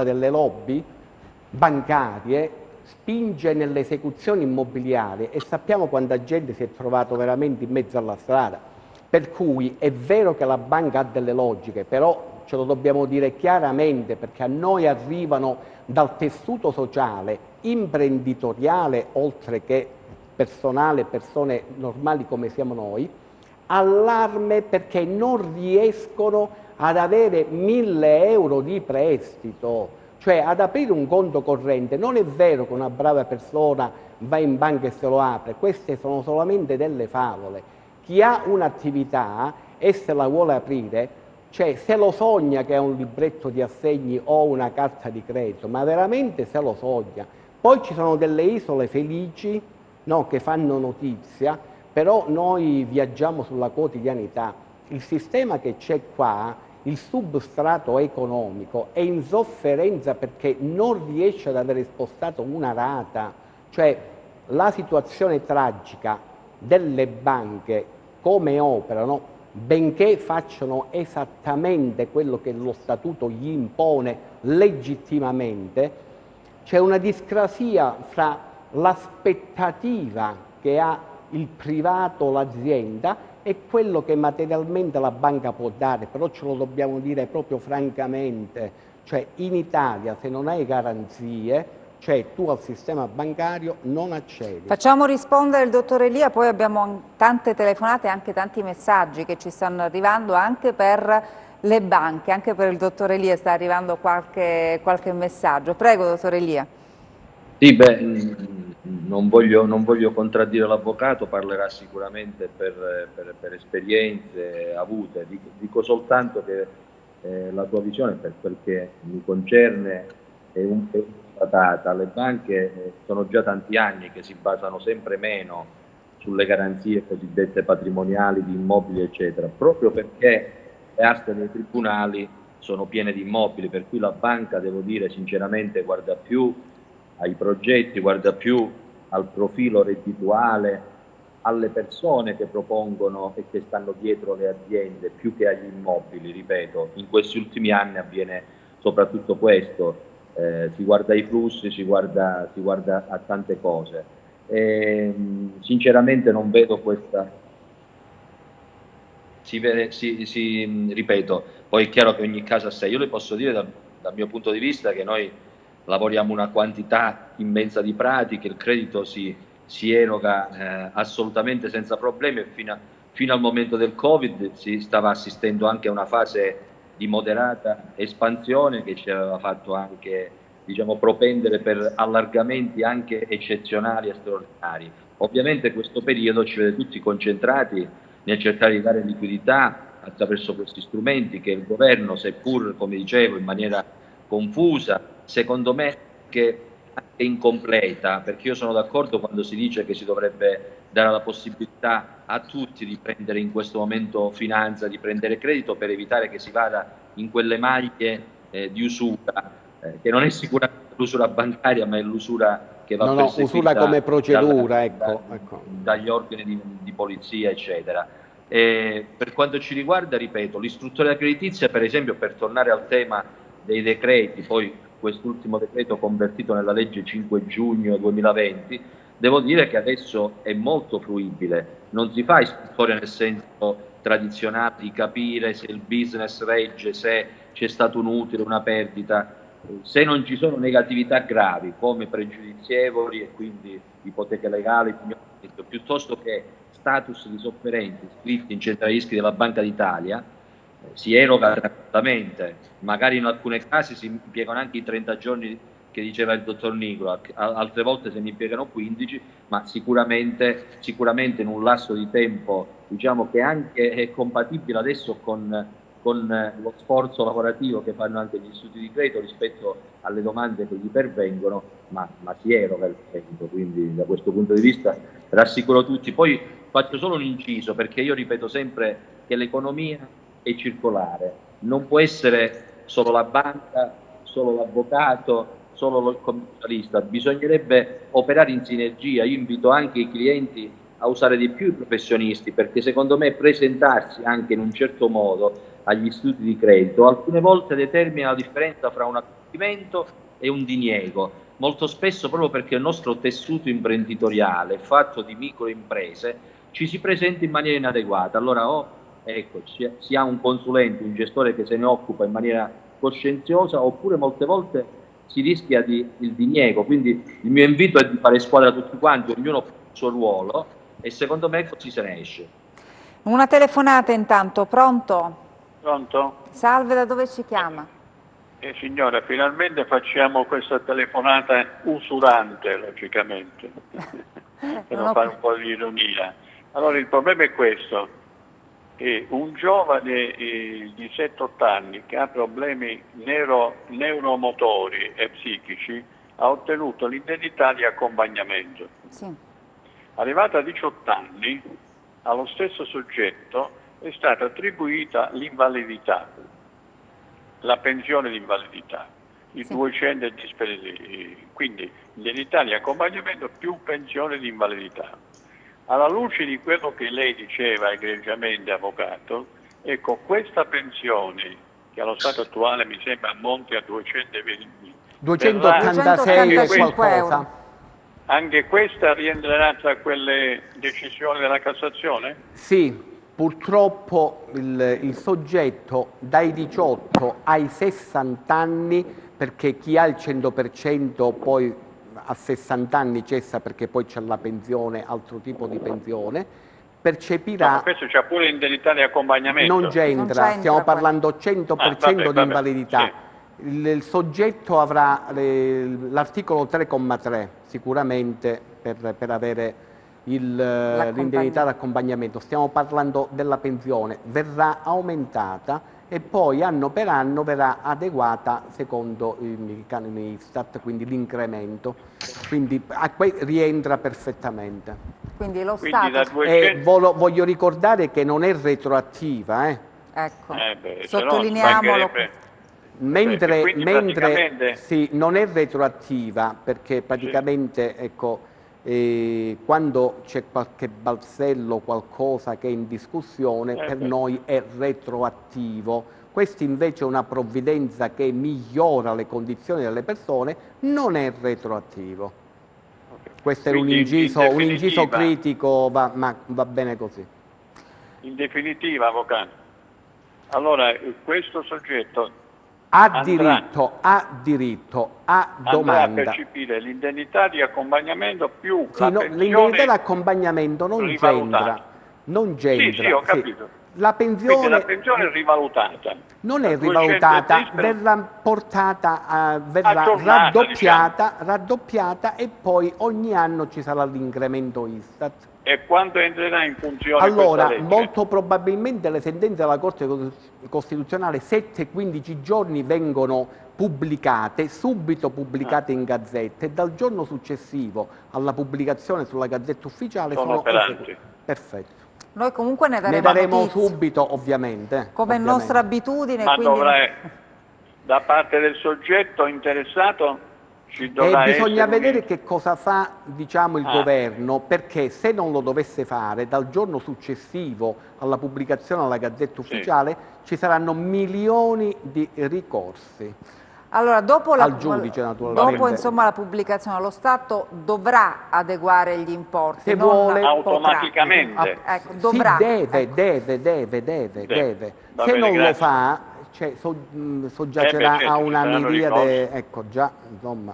delle lobby bancarie spinge nelle esecuzioni immobiliari, e sappiamo quanta gente si è trovato veramente in mezzo alla strada. Per cui è vero che la banca ha delle logiche, però ce lo dobbiamo dire chiaramente, perché a noi arrivano dal tessuto sociale, imprenditoriale, oltre che personale, persone normali come siamo noi, allarme perché non riescono ad avere 1.000 euro di prestito, cioè ad aprire un conto corrente. Non è vero che una brava persona va in banca e se lo apre, queste sono solamente delle favole. Chi ha un'attività e se la vuole aprire, cioè se lo sogna che ha un libretto di assegni o una carta di credito, ma veramente se lo sogna. Poi ci sono delle isole felici, no, che fanno notizia, però noi viaggiamo sulla quotidianità. Il sistema che c'è qua, il substrato economico, è in sofferenza perché non riesce ad avere spostato una rata. Cioè la situazione tragica delle banche, come operano, benché facciano esattamente quello che lo statuto gli impone legittimamente, c'è una discrasia fra l'aspettativa che ha il privato, l'azienda, e quello che materialmente la banca può dare. Però ce lo dobbiamo dire proprio francamente, cioè in Italia se non hai garanzie, cioè tu al sistema bancario non accedi. Facciamo rispondere il dottor Elia, poi abbiamo tante telefonate e anche tanti messaggi che ci stanno arrivando anche per le banche, anche per il dottor Elia sta arrivando qualche messaggio. Prego, dottor Elia. Sì, non voglio contraddire l'avvocato, parlerà sicuramente per esperienze avute. Dico soltanto che la tua visione, per quel che mi concerne, è un po' datata. Le banche sono già tanti anni che si basano sempre meno sulle garanzie cosiddette patrimoniali di immobili, eccetera, proprio perché le aste dei tribunali sono piene di immobili, per cui la banca, devo dire sinceramente, guarda più ai progetti, guarda più al profilo reddituale, alle persone che propongono e che stanno dietro le aziende, più che agli immobili. Ripeto, in questi ultimi anni avviene soprattutto questo, si guarda ai flussi, si guarda a tante cose. Sinceramente non vedo questa... ripeto, poi è chiaro che ogni caso a sé. Io le posso dire dal mio punto di vista che noi lavoriamo una quantità immensa di pratiche, il credito si eroga assolutamente senza problemi, e fino al momento del Covid si stava assistendo anche a una fase di moderata espansione che ci aveva fatto anche, diciamo, propendere per allargamenti anche eccezionali e straordinari. Ovviamente questo periodo ci vede tutti concentrati nel cercare di dare liquidità attraverso questi strumenti che il governo, seppur, come dicevo, in maniera confusa, secondo me che anche incompleta, perché io sono d'accordo quando si dice che si dovrebbe dare la possibilità a tutti di prendere in questo momento finanza, di prendere credito, per evitare che si vada in quelle maglie di usura, che non è sicuramente l'usura bancaria, ma è l'usura che va usura perseguita come procedura, ecco. dagli organi di polizia, eccetera. Per quanto ci riguarda, ripeto, l'istruttoria creditizia, per esempio, per tornare al tema dei decreti, poi quest'ultimo decreto convertito nella legge 5 giugno 2020, devo dire che adesso è molto fruibile, non si fa istruttoria nel senso tradizionale di capire se il business regge, se c'è stato un utile, una perdita, se non ci sono negatività gravi come pregiudizievoli e quindi ipoteche legali, piuttosto che status di sofferenti iscritti in centrale rischi della Banca d'Italia, si eroga tranquillamente, magari in alcuni casi si impiegano anche i 30 giorni che diceva il dottor Nicola, altre volte se ne impiegano 15, ma sicuramente in un lasso di tempo, diciamo, che anche è compatibile adesso con lo sforzo lavorativo che fanno anche gli istituti di credito rispetto alle domande che gli pervengono, ma si eroga il tempo, quindi da questo punto di vista rassicuro tutti. Poi faccio solo un inciso, perché io ripeto sempre che l'economia è circolare, non può essere solo la banca, solo l'avvocato, solo il commercialista, bisognerebbe operare in sinergia. Io invito anche i clienti a usare di più i professionisti, perché secondo me presentarsi anche in un certo modo agli istituti di credito alcune volte determina la differenza fra un accoglimento e un diniego, molto spesso proprio perché il nostro tessuto imprenditoriale fatto di microimprese ci si presenta in maniera inadeguata. Allora si ha un consulente, un gestore che se ne occupa in maniera coscienziosa, oppure molte volte si rischia il diniego. Quindi il mio invito è di fare squadra tutti quanti, ognuno fa il suo ruolo, e secondo me così se ne esce. Una telefonata intanto, pronto? Pronto? Salve, da dove ci chiama? Signora, finalmente facciamo questa telefonata usurante, logicamente, per non fare un po' di ironia. Allora, il problema è questo, che un giovane di 7-8 anni che ha problemi neuromotori e psichici ha ottenuto l'indennità di accompagnamento. Sì. Arrivato a 18 anni, allo stesso soggetto è stata attribuita l'invalidità, la pensione di invalidità, i 200 quindi indennità di accompagnamento più pensione di invalidità. Alla luce di quello che lei diceva egregiamente, avvocato, ecco, questa pensione, che allo stato attuale mi sembra ammonti a 286 e qualcosa. Anche questa rientrerà tra quelle decisioni della Cassazione? Sì, purtroppo il soggetto dai 18 ai 60 anni, perché chi ha il 100% poi a 60 anni cessa perché poi c'è la pensione, altro tipo di pensione, percepirà... No, questo c'è pure l'indennità di accompagnamento. Non c'entra, stiamo parlando 100% di invalidità. Sì. Il soggetto avrà l'articolo 3,3 sicuramente per avere l'indennità d'accompagnamento. Stiamo parlando della pensione, verrà aumentata e poi anno per anno verrà adeguata secondo i canoni Istat, quindi l'incremento. Quindi rientra perfettamente. Quindi lo Stato... Stato... voglio ricordare che non è retroattiva. Ecco, beh, sottolineiamolo. Mentre sì, non è retroattiva, perché praticamente sì. Ecco, quando c'è qualche balzello, qualcosa che è in discussione, per noi è retroattivo. Questa invece è una provvidenza che migliora le condizioni delle persone, non è retroattivo. Questo era un inciso critico, ma va bene così. In definitiva, avvocato, allora questo soggetto ha diritto a domanda. Andrà a percepire l'indennità di accompagnamento più sì, la pensione. L'indennità di accompagnamento non c'entra. Sì, ho capito. La pensione, quindi la pensione è rivalutata. Non è rivalutata, verrà portata, verrà raddoppiata e poi ogni anno ci sarà l'incremento Istat. E quando entrerà in funzione allora, questa legge? Molto probabilmente le sentenze della Corte Costituzionale 7-15 giorni vengono pubblicate, subito pubblicate in Gazzetta, e dal giorno successivo alla pubblicazione sulla Gazzetta Ufficiale sono operanti. Perfetto. Noi comunque ne daremo notizia. Subito, ovviamente. Come nostra abitudine. Ma quindi... da parte del soggetto interessato ci dovrà bisogna essere vedere che cosa fa, diciamo, il governo, perché se non lo dovesse fare, dal giorno successivo alla pubblicazione alla Gazzetta Ufficiale ci saranno milioni di ricorsi. Allora, dopo al giudice, naturalmente. dopo insomma, la pubblicazione, lo Stato dovrà adeguare gli importi, se non vuole, automaticamente. Ecco, dovrà. Sì, deve. Se non lo fa, soggiacerà a una miriade, ecco già, insomma.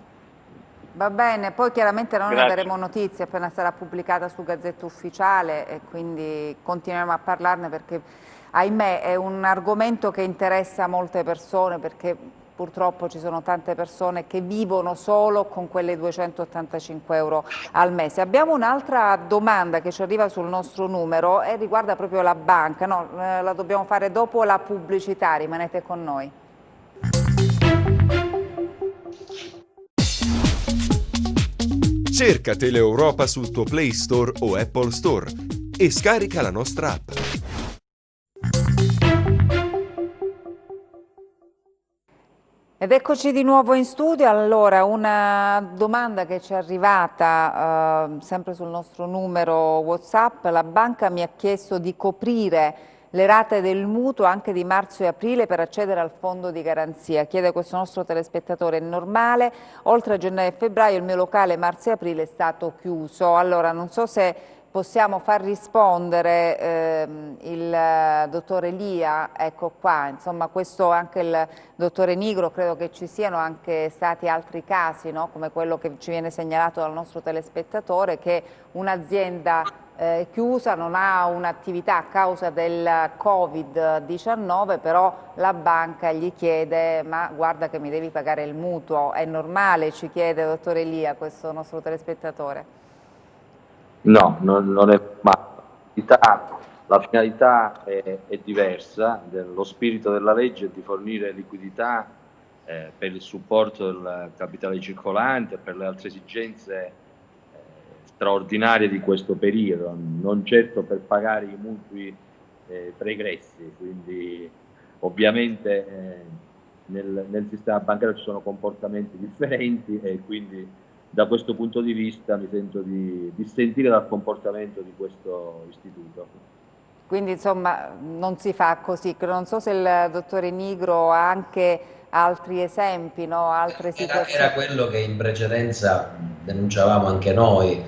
Va bene, poi chiaramente noi ne Grazie. daremo notizie appena sarà pubblicata su Gazzetta Ufficiale e quindi continueremo a parlarne perché, ahimè, è un argomento che interessa molte persone perché purtroppo ci sono tante persone che vivono solo con quelle 285 euro al mese. Abbiamo un'altra domanda che ci arriva sul nostro numero e riguarda proprio la banca. No, la dobbiamo fare dopo la pubblicità, rimanete con noi. Cerca Teleeuropa sul tuo Play Store o Apple Store e scarica la nostra app. Ed eccoci di nuovo in studio. Allora, una domanda che ci è arrivata sempre sul nostro numero WhatsApp. La banca mi ha chiesto di coprire le rate del mutuo anche di marzo e aprile per accedere al fondo di garanzia. Chiede questo nostro telespettatore: è normale? Oltre a gennaio e febbraio il mio locale marzo e aprile è stato chiuso. Allora, non so se possiamo far rispondere il dottore Lia, ecco qua, insomma questo anche il dottore Nigro, credo che ci siano anche stati altri casi, no? Come quello che ci viene segnalato dal nostro telespettatore, che un'azienda chiusa non ha un'attività a causa del Covid-19, però la banca gli chiede: ma guarda che mi devi pagare il mutuo, è normale? Ci chiede, dottore Lia, questo nostro telespettatore. No, non è, ma la finalità è diversa, lo spirito della legge è di fornire liquidità per il supporto del capitale circolante e per le altre esigenze straordinarie di questo periodo, non certo per pagare i mutui pregressi, quindi ovviamente nel sistema bancario ci sono comportamenti differenti e quindi da questo punto di vista mi sento di dissentire dal comportamento di questo istituto. Quindi insomma non si fa così. Non so se il dottore Nigro ha anche altri esempi, no? Altre situazioni. Era quello che in precedenza denunciavamo anche noi.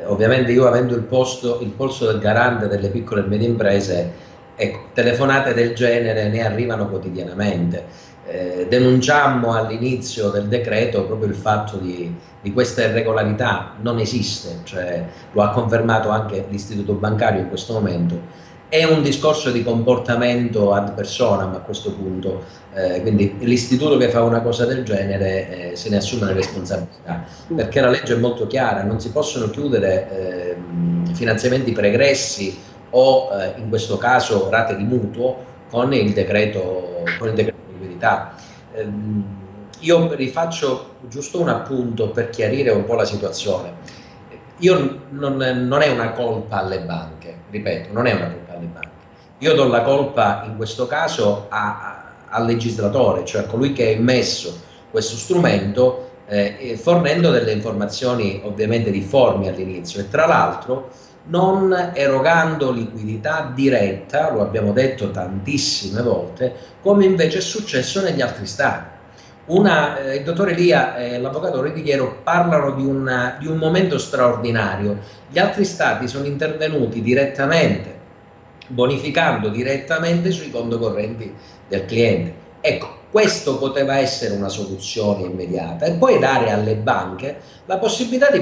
Ovviamente io, avendo il polso del garante delle piccole e medie imprese, ecco, telefonate del genere ne arrivano quotidianamente. Denunciammo all'inizio del decreto proprio il fatto di questa irregolarità. Non esiste, cioè, lo ha confermato anche l'istituto bancario in questo momento. È un discorso di comportamento ad personam a questo punto, quindi l'istituto che fa una cosa del genere se ne assume le responsabilità, perché la legge è molto chiara: non si possono chiudere finanziamenti pregressi o in questo caso rate di mutuo con il decreto di liquidità. Io rifaccio giusto un appunto per chiarire un po' la situazione. Non è una colpa alle banche, ripeto, non è una colpa alle banche. Io do la colpa in questo caso al legislatore, cioè a colui che ha emesso questo strumento, fornendo delle informazioni ovviamente difformi all'inizio e tra l'altro non erogando liquidità diretta, lo abbiamo detto tantissime volte, come invece è successo negli altri stati. Il dottore Lia e l'avvocato Righiero parlano di un momento straordinario. Gli altri stati sono intervenuti direttamente, bonificando direttamente sui conti correnti del cliente. Ecco, questo poteva essere una soluzione immediata, e poi dare alle banche la possibilità di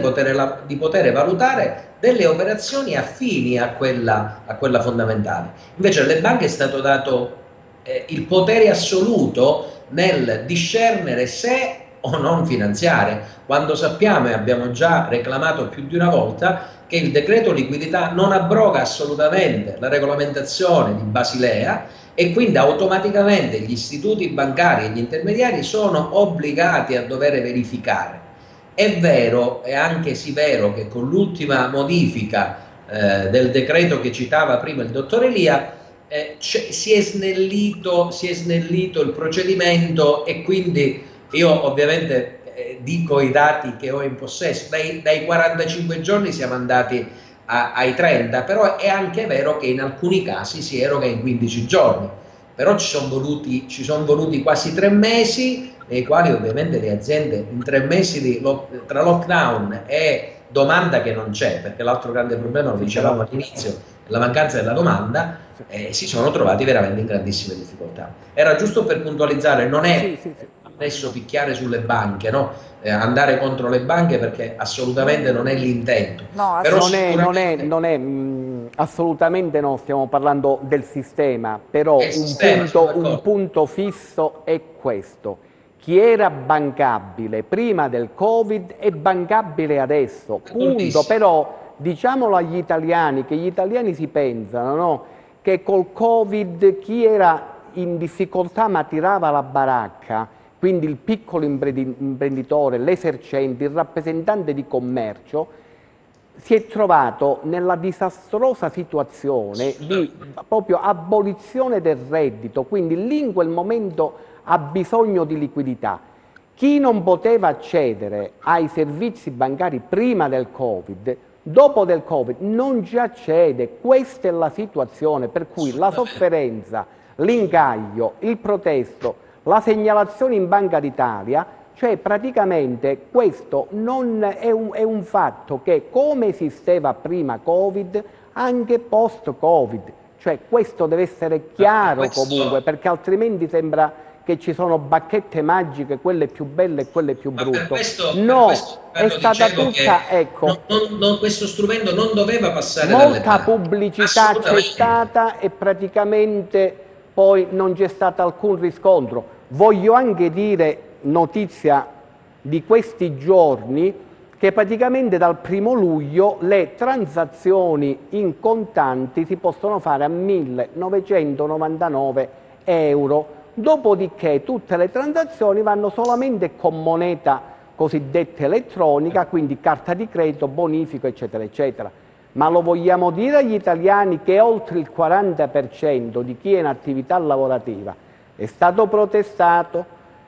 poter valutare delle operazioni affini a quella fondamentale. Invece alle banche è stato dato il potere assoluto nel discernere se o non finanziare, quando sappiamo, e abbiamo già reclamato più di una volta, che il decreto liquidità non abroga assolutamente la regolamentazione di Basilea e quindi automaticamente gli istituti bancari e gli intermediari sono obbligati a dover verificare. È vero, è anche sì vero, che con l'ultima modifica del decreto che citava prima il dottore Lia si è snellito il procedimento, e quindi io ovviamente dico i dati che ho in possesso, dai 45 giorni siamo andati ai 30, però è anche vero che in alcuni casi si eroga in 15 giorni, però ci sono voluti quasi 3 mesi, nei quali ovviamente le aziende in 3 mesi tra lockdown e domanda che non c'è, perché l'altro grande problema, lo dicevamo all'inizio, è la mancanza della domanda, si sono trovati veramente in grandissime difficoltà. Era giusto per puntualizzare, non è adesso picchiare sulle banche, no? Andare contro le banche, perché assolutamente non è l'intento. No, però assolutamente no, stiamo parlando del sistema, però un punto fisso è questo: chi era bancabile prima del Covid è bancabile adesso, punto. Però diciamolo agli italiani, che gli italiani si pensano, no? Che col Covid chi era in difficoltà ma tirava la baracca, quindi il piccolo imprenditore, l'esercente, il rappresentante di commercio, si è trovato nella disastrosa situazione di proprio abolizione del reddito, quindi lì in quel momento ha bisogno di liquidità. Chi non poteva accedere ai servizi bancari prima del Covid, dopo del Covid non ci accede. Questa è la situazione, per cui la sofferenza, l'ingaglio, il protesto, la segnalazione in Banca d'Italia, cioè praticamente questo non è un fatto che, come esisteva prima Covid, anche post-Covid, cioè questo deve essere chiaro comunque, perché altrimenti sembra che ci sono bacchette magiche, quelle più belle e quelle più brutte. No, è stata tutta, ecco, questo strumento non doveva passare molta pubblicità c'è stata e praticamente poi non c'è stato alcun riscontro. Voglio anche dire, notizia di questi giorni, che praticamente dal 1° luglio le transazioni in contanti si possono fare a 1.999 euro, dopodiché tutte le transazioni vanno solamente con moneta cosiddetta elettronica, quindi carta di credito, bonifico, eccetera, eccetera. Ma lo vogliamo dire agli italiani che oltre il 40% di chi è in attività lavorativa è stato protestato,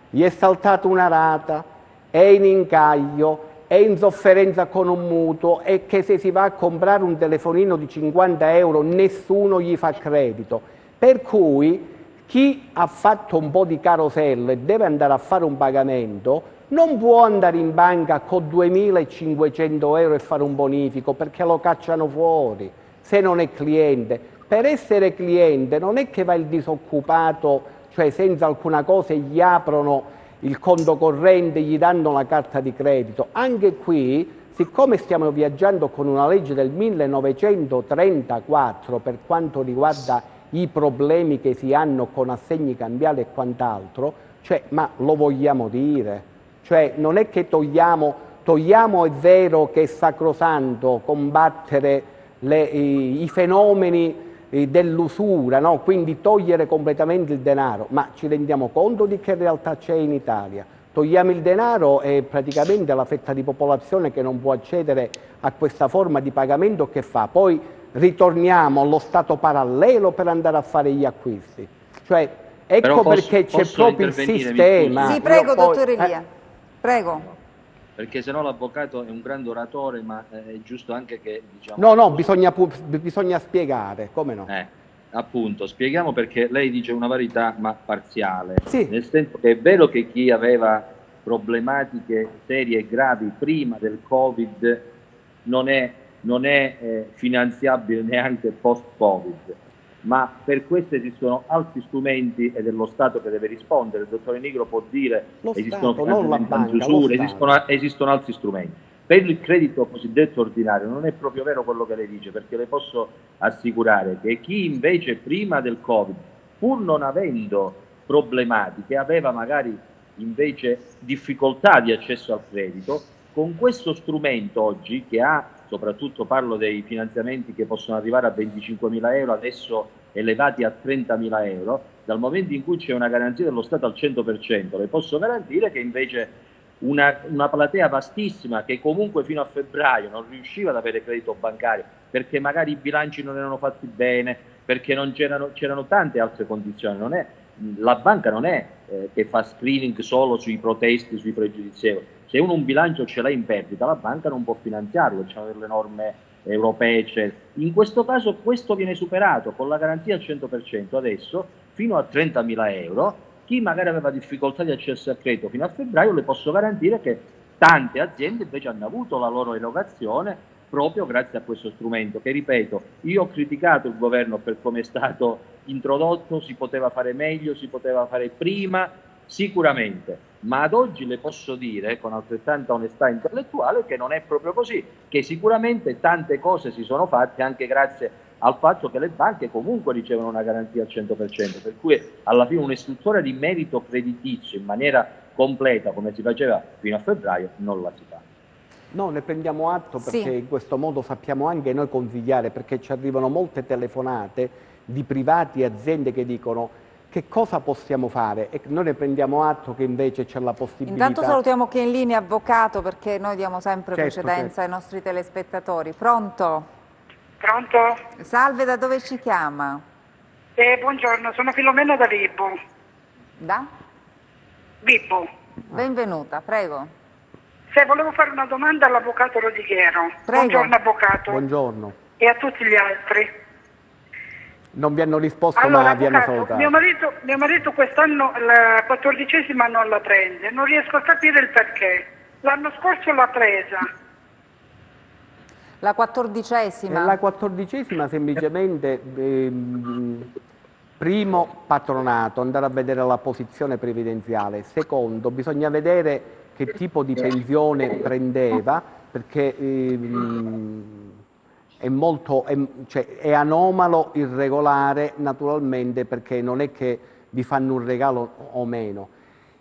gli è saltata una rata, è in incaglio, è in sofferenza con un mutuo, e che se si va a comprare un telefonino di 50 euro nessuno gli fa credito. Per cui chi ha fatto un po' di carosello e deve andare a fare un pagamento non può andare in banca con 2.500 euro e fare un bonifico, perché lo cacciano fuori se non è cliente. Per essere cliente non è che va il disoccupato, cioè senza alcuna cosa, e gli aprono il conto corrente, gli danno la carta di credito. Anche qui, siccome stiamo viaggiando con una legge del 1934 per quanto riguarda i problemi che si hanno con assegni cambiali e quant'altro, cioè, ma lo vogliamo dire? Cioè, non è che togliamo, è vero che è sacrosanto combattere i fenomeni dell'usura, no? Quindi togliere completamente il denaro, ma ci rendiamo conto di che realtà c'è in Italia? Togliamo il denaro e praticamente la fetta di popolazione che non può accedere a questa forma di pagamento, che fa? Poi ritorniamo allo stato parallelo per andare a fare gli acquisti. Cioè, ecco perché c'è proprio il sistema. Sì, prego, dottore Elia, prego. Perché sennò l'avvocato è un grande oratore, ma è giusto anche che diciamo... No, bisogna spiegare, come no? Appunto, spieghiamo, perché lei dice una verità ma parziale. Sì. Nel senso che è vero che chi aveva problematiche serie e gravi prima del Covid non è finanziabile neanche post-Covid, ma per questo esistono altri strumenti ed è lo Stato che deve rispondere. Il dottore Nigro può dire esistono esistono altri strumenti. Per il credito cosiddetto ordinario non è proprio vero quello che lei dice, perché le posso assicurare che chi invece prima del Covid, pur non avendo problematiche, aveva magari invece difficoltà di accesso al credito, con questo strumento oggi, che ha, soprattutto parlo dei finanziamenti che possono arrivare a 25.000 euro, adesso elevati a 30.000 euro, dal momento in cui c'è una garanzia dello Stato al 100%, le posso garantire che invece una platea vastissima, che comunque fino a febbraio non riusciva ad avere credito bancario, perché magari i bilanci non erano fatti bene, perché non c'erano tante altre condizioni. La banca non è che fa screening solo sui protesti, sui pregiudizievoli, se uno un bilancio ce l'ha in perdita, la banca non può finanziarlo, ci sono delle norme europee, eccetera. In questo caso questo viene superato con la garanzia al 100%, adesso fino a 30.000 euro, chi magari aveva difficoltà di accesso al credito fino a febbraio, le posso garantire che tante aziende invece hanno avuto la loro erogazione proprio grazie a questo strumento che, ripeto, io ho criticato il governo per come è stato introdotto, si poteva fare meglio, si poteva fare prima, sicuramente, ma ad oggi le posso dire con altrettanta onestà intellettuale che non è proprio così, che sicuramente tante cose si sono fatte anche grazie al fatto che le banche comunque ricevono una garanzia al 100%, per cui alla fine un'istruttoria di merito creditizio in maniera completa come si faceva fino a febbraio non la si fa. No, ne prendiamo atto perché Sì. in questo modo sappiamo anche noi consigliare, perché ci arrivano molte telefonate di privati e aziende che dicono che cosa possiamo fare, e noi ne prendiamo atto che invece c'è la possibilità. Intanto salutiamo chi è in linea, avvocato, perché noi diamo sempre precedenza ai nostri telespettatori. Pronto? Pronto? Salve, da dove ci chiama? Buongiorno, sono Filomena da Vibo. Da? Vibo. Benvenuta, prego. Se volevo fare una domanda all'avvocato Rodighiero. Prego. Buongiorno avvocato. Buongiorno. E a tutti gli altri. Non vi hanno risposto, Allora, ma vi hanno avvocato, salutato. mio marito quest'anno la 14ª non la prende, non riesco a capire il perché. L'anno scorso l'ha presa. La 14ª? La 14ª semplicemente, primo, patronato, andare a vedere la posizione previdenziale. Secondo, bisogna vedere che tipo di pensione prendeva, perché è anomalo, irregolare naturalmente, perché non è che vi fanno un regalo o meno.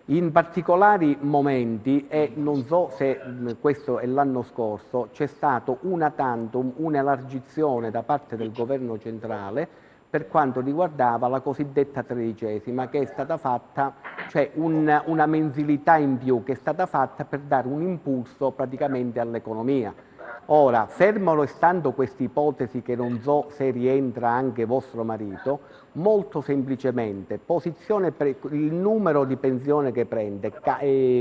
In particolari momenti, e non so se questo è l'anno scorso, c'è stato una tantum, un'elargizione da parte del governo centrale per quanto riguardava la cosiddetta 13ª, che è stata fatta, cioè una mensilità in più che è stata fatta per dare un impulso praticamente all'economia. Ora, fermo restando questa ipotesi che non so se rientra anche vostro marito, molto semplicemente il numero di pensione che prende,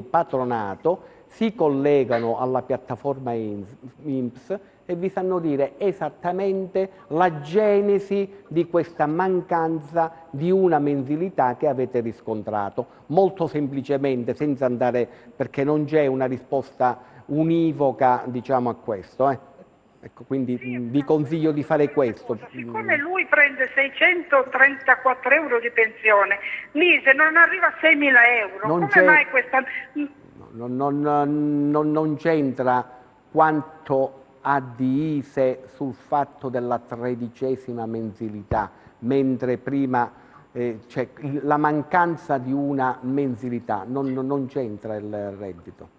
patronato, si collegano alla piattaforma INPS e vi sanno dire esattamente la genesi di questa mancanza di una mensilità che avete riscontrato. Molto semplicemente, senza andare, perché non c'è una risposta univoca, diciamo, a questo. Ecco, quindi vi consiglio di fare questo. Siccome lui prende 634 euro di pensione, l'ISE non arriva a 6.000 euro, come mai questa... Non c'entra quanto ha di ISE sul fatto della 13ª mensilità, mentre prima c'è la mancanza di una mensilità, non c'entra il reddito.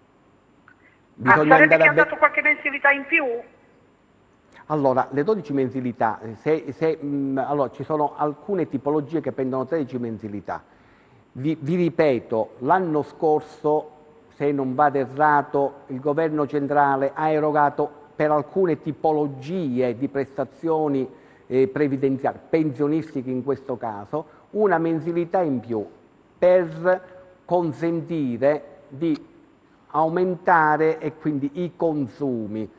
Sarebbe che ha dato qualche mensilità in più? Allora, le 12 mensilità, allora, ci sono alcune tipologie che prendono 13 mensilità. Vi ripeto, l'anno scorso, se non vado errato, il governo centrale ha erogato per alcune tipologie di prestazioni previdenziali, pensionistiche in questo caso, una mensilità in più per consentire di aumentare e quindi i consumi.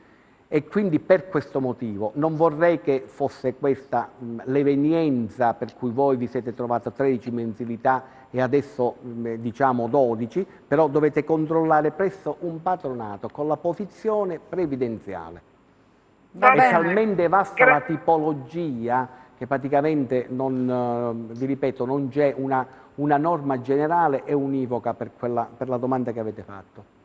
E quindi per questo motivo non vorrei che fosse questa l'evenienza per cui voi vi siete trovato 13 mensilità e adesso diciamo 12, però dovete controllare presso un patronato con la posizione previdenziale. È talmente vasta la tipologia che praticamente vi ripeto, non c'è una norma generale e univoca per la domanda che avete fatto.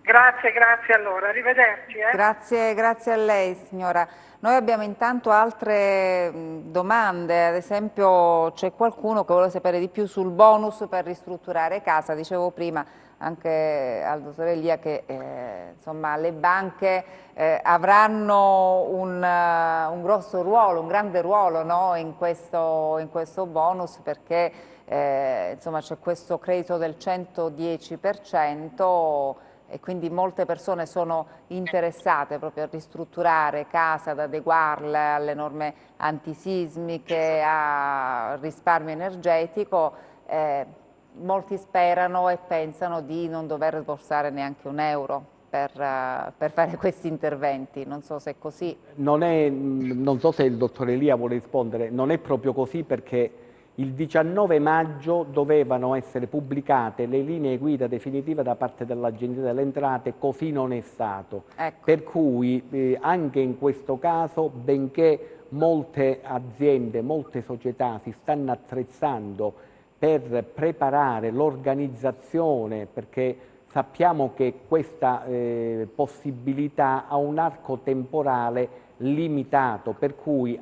Grazie allora, arrivederci. Grazie a lei signora. Noi abbiamo intanto altre domande, ad esempio c'è qualcuno che vuole sapere di più sul bonus per ristrutturare casa. Dicevo prima anche al dottor Elia che insomma, le banche avranno un grosso ruolo, un grande ruolo, no? in questo bonus, perché insomma, c'è questo credito del 110%, e quindi molte persone sono interessate proprio a ristrutturare casa, ad adeguarla alle norme antisismiche, al risparmio energetico. molti sperano e pensano di non dover sborsare neanche un euro per fare questi interventi. Non so se è così. Non so se il dottor Elia vuole rispondere, non è proprio così, perché il 19 maggio dovevano essere pubblicate le linee guida definitive da parte dell'Agenzia delle Entrate, così non è stato. Ecco. Per cui anche in questo caso, benché molte aziende, molte società si stanno attrezzando per preparare l'organizzazione, perché sappiamo che questa possibilità ha un arco temporale limitato, per cui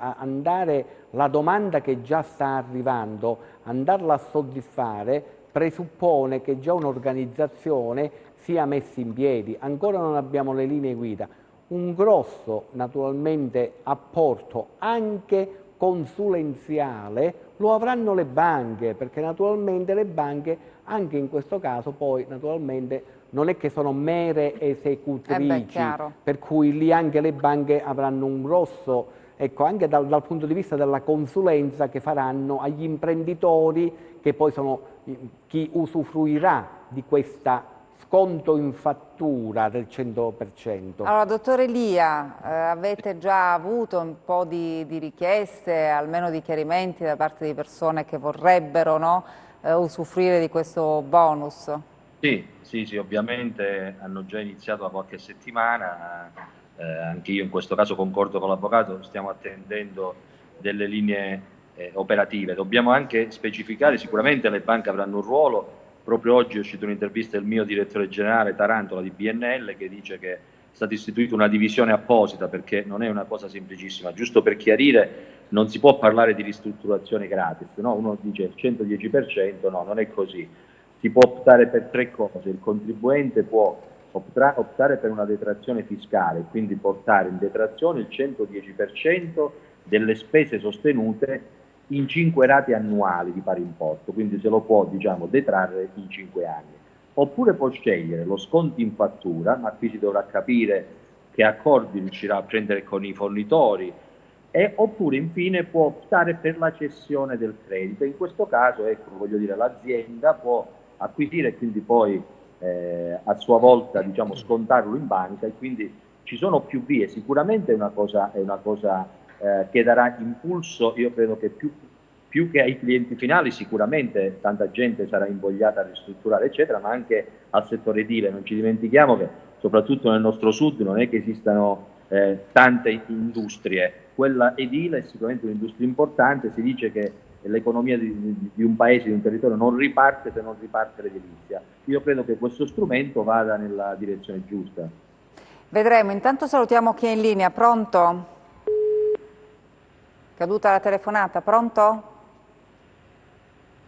la domanda che già sta arrivando, andarla a soddisfare, presuppone che già un'organizzazione sia messa in piedi. Ancora non abbiamo le linee guida. Un grosso, naturalmente, apporto anche consulenziale lo avranno le banche, perché naturalmente le banche anche in questo caso poi naturalmente non è che sono mere esecutrici, per cui lì anche le banche avranno un grosso, ecco, anche dal punto di vista della consulenza che faranno agli imprenditori, che poi sono chi usufruirà di questa sconto in fattura del 100%. Allora, dottor Elia, avete già avuto un po' di richieste, almeno di chiarimenti da parte di persone che vorrebbero, no, usufruire di questo bonus? Sì, ovviamente hanno già iniziato da qualche settimana, anche io in questo caso concordo con l'avvocato, stiamo attendendo delle linee operative. Dobbiamo anche specificare, sicuramente le banche avranno un ruolo. Proprio oggi è uscita un'intervista del mio direttore generale Tarantola di BNL, che dice che è stata istituita una divisione apposita, perché non è una cosa semplicissima. Giusto per chiarire, non si può parlare di ristrutturazione gratis, no? Uno dice il 110%, no, non è così. Si può optare per tre cose: il contribuente può optare per una detrazione fiscale, quindi portare in detrazione il 110% delle spese sostenute in 5 rate annuali di pari importo, quindi se lo può, diciamo, detrarre in 5 anni. Oppure può scegliere lo sconto in fattura, ma qui si dovrà capire che accordi riuscirà a prendere con i fornitori, oppure infine può optare per la cessione del credito. In questo caso, ecco, voglio dire, l'azienda può acquisire e quindi poi a sua volta, diciamo, scontarlo in banca, e quindi ci sono più vie. Sicuramente è una cosa che darà impulso, io credo che più che ai clienti finali, sicuramente tanta gente sarà invogliata a ristrutturare eccetera, ma anche al settore edile. Non ci dimentichiamo che soprattutto nel nostro sud non è che esistano tante industrie. Quella edile è sicuramente un'industria importante. Si dice che l'economia di un paese, di un territorio non riparte se non riparte l'edilizia. Io credo che questo strumento vada nella direzione giusta. Vedremo. Intanto salutiamo chi è in linea. Pronto? Caduta la telefonata, pronto?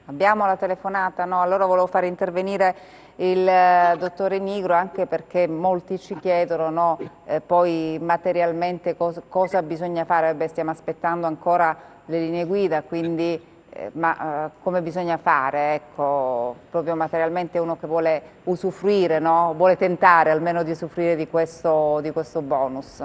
Abbiamo la telefonata? No, allora volevo fare intervenire il dottore Nigro, anche perché molti ci chiedono, no, poi materialmente cosa bisogna fare. Beh, stiamo aspettando ancora le linee guida, quindi come bisogna fare, ecco, proprio materialmente uno che vuole usufruire, no? Vuole tentare almeno di usufruire di questo bonus.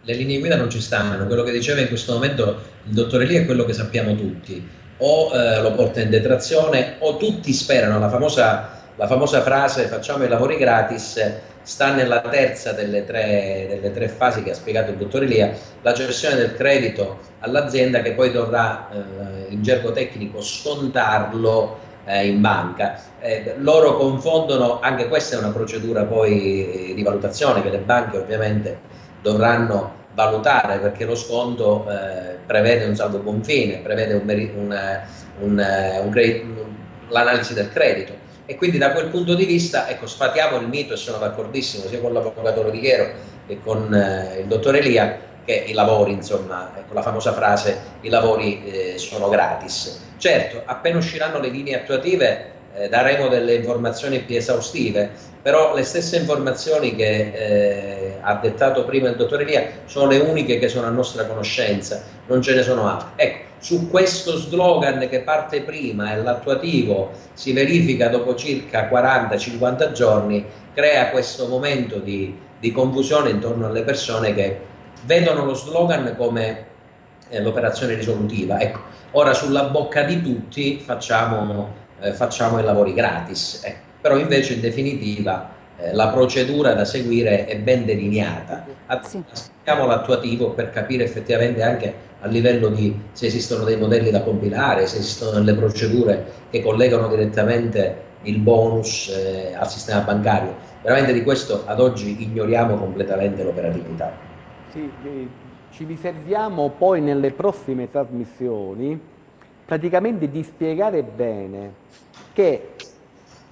Le linee guida non ci stanno, quello che diceva in questo momento il dottore Elia è quello che sappiamo tutti: o lo porta in detrazione, o tutti sperano, la famosa frase facciamo i lavori gratis sta nella terza delle tre fasi che ha spiegato il dottore Elia, la cessione del credito all'azienda, che poi dovrà in gergo tecnico scontarlo in banca. Loro confondono, anche questa è una procedura poi di valutazione che le banche ovviamente dovranno valutare, perché lo sconto prevede un saldo buon fine, prevede l'analisi del credito, e quindi da quel punto di vista, ecco, sfatiamo il mito, e sono d'accordissimo sia con l'avvocato Lodighero che con il dottore Elia, che i lavori, insomma, ecco la famosa frase, i lavori sono gratis. Certo, appena usciranno le linee attuative daremo delle informazioni più esaustive, però le stesse informazioni che ha dettato prima il dottore Elia sono le uniche che sono a nostra conoscenza, non ce ne sono altre. Ecco, su questo slogan che parte prima e l'attuativo si verifica dopo circa 40-50 giorni, crea questo momento di confusione intorno alle persone che vedono lo slogan come l'operazione risolutiva. Ecco, ora sulla bocca di tutti facciamo facciamo i lavori gratis. Però invece in definitiva la procedura da seguire è ben delineata. Aspettiamo l'attuativo per capire effettivamente anche a livello di se esistono dei modelli da compilare, se esistono delle procedure che collegano direttamente il bonus al sistema bancario. Veramente di questo ad oggi ignoriamo completamente l'operatività. Sì, ci riserviamo poi nelle prossime trasmissioni praticamente di spiegare bene che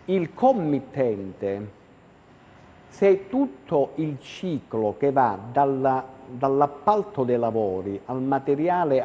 il committente, se tutto il ciclo che va dall'appalto dei lavori al materiale,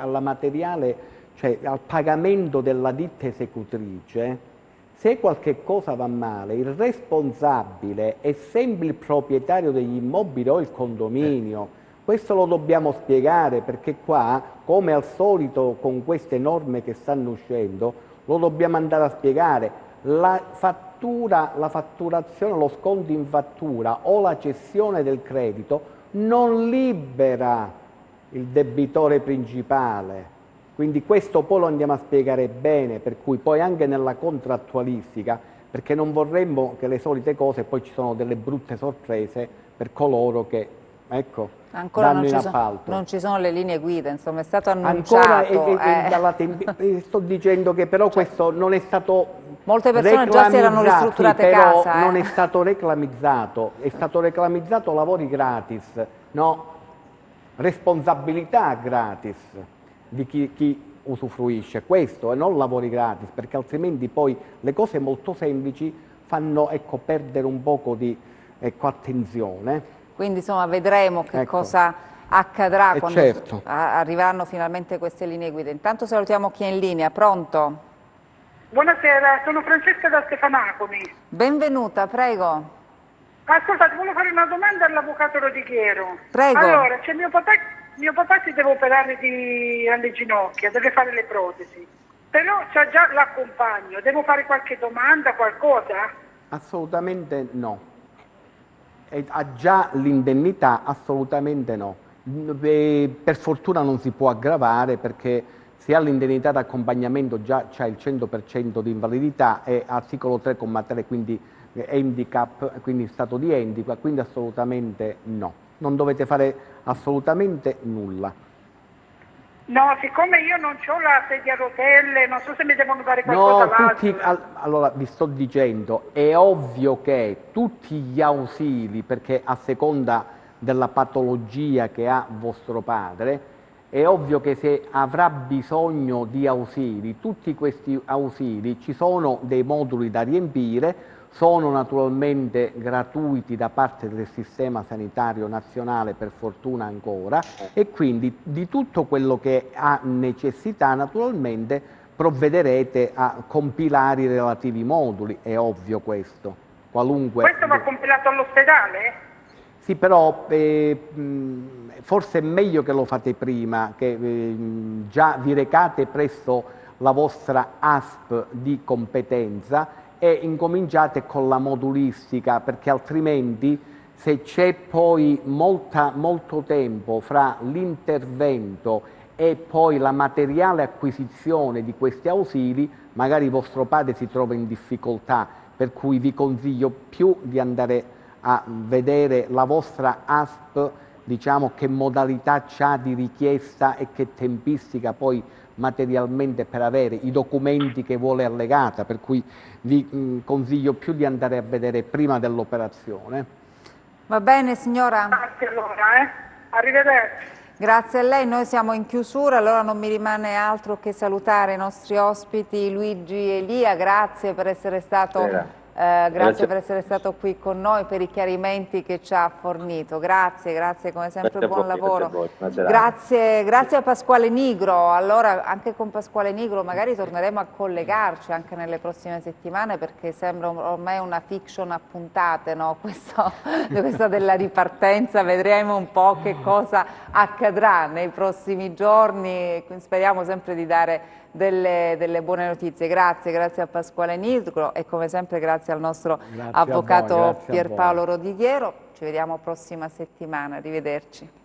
cioè al pagamento della ditta esecutrice, se qualche cosa va male, il responsabile è sempre il proprietario degli immobili o il condominio. Questo lo dobbiamo spiegare, perché qua, come al solito con queste norme che stanno uscendo, lo dobbiamo andare a spiegare. La fatturazione, lo sconto in fattura o la cessione del credito non libera il debitore principale. Quindi questo poi lo andiamo a spiegare bene, per cui poi anche nella contrattualistica, perché non vorremmo che le solite cose, poi ci sono delle brutte sorprese per coloro che, ecco, ancora danno in appalto. Non ci sono le linee guida, insomma, è stato annunciato. Sto dicendo che però questo non è stato molte persone già si erano ristrutturate però casa. Non è stato reclamizzato, è stato reclamizzato lavori gratis, no? Responsabilità gratis di chi usufruisce, questo, e non lavori gratis, perché altrimenti poi le cose molto semplici fanno, ecco, perdere un poco di attenzione. Quindi insomma vedremo che cosa accadrà quando certo. Arriveranno finalmente queste linee guida. Intanto salutiamo chi è in linea. Pronto? Buonasera, sono Francesca da Stefanacomi. Benvenuta, prego. Ascoltate, volevo fare una domanda all'avvocato Rodighiero. Prego. Allora, c'è mio papà si deve operare alle ginocchia, deve fare le protesi, però c'ha già l'accompagno, devo fare qualche domanda, qualcosa? Assolutamente no. Ha già l'indennità? Assolutamente no. Per fortuna non si può aggravare, perché se ha l'indennità d'accompagnamento già c'ha il 100% di invalidità, e articolo 3,3, quindi handicap, quindi stato di handicap, quindi assolutamente no. Non dovete fare assolutamente nulla. No, siccome io non ho la sedia a rotelle, non so se mi devono dare qualcosa allora vi sto dicendo, è ovvio che tutti gli ausili, perché a seconda della patologia che ha vostro padre, è ovvio che se avrà bisogno di ausili, tutti questi ausili, ci sono dei moduli da riempire, sono naturalmente gratuiti da parte del sistema sanitario nazionale, per fortuna ancora, e quindi di tutto quello che ha necessità naturalmente provvederete a compilare i relativi moduli, è ovvio questo. Questo va compilato all'ospedale? Sì, però forse è meglio che lo fate prima, che già vi recate presso la vostra ASP di competenza e incominciate con la modulistica, perché altrimenti, se c'è poi molto tempo fra l'intervento e poi la materiale acquisizione di questi ausili, magari vostro padre si trova in difficoltà, per cui vi consiglio più di andare a vedere la vostra ASP, diciamo, che modalità c'ha di richiesta e che tempistica poi materialmente per avere i documenti che vuole allegata, per cui vi consiglio più di andare a vedere prima dell'operazione. Va bene signora? Grazie allora, arrivederci. Grazie a lei, noi siamo in chiusura, allora non mi rimane altro che salutare i nostri ospiti Luigi e Elia, grazie per essere stato... Grazie per essere stato qui con noi, per i chiarimenti che ci ha fornito. Grazie come sempre, buon lavoro. Grazie a Pasquale Nigro. Allora anche con Pasquale Nigro magari torneremo a collegarci anche nelle prossime settimane, perché sembra ormai una fiction a puntate, no? Questa della ripartenza, vedremo un po' che cosa accadrà nei prossimi giorni, speriamo sempre di dare delle buone notizie. Grazie a Pasquale Nigro e come sempre grazie al nostro avvocato Pierpaolo Rodighiero. Ci vediamo prossima settimana, arrivederci.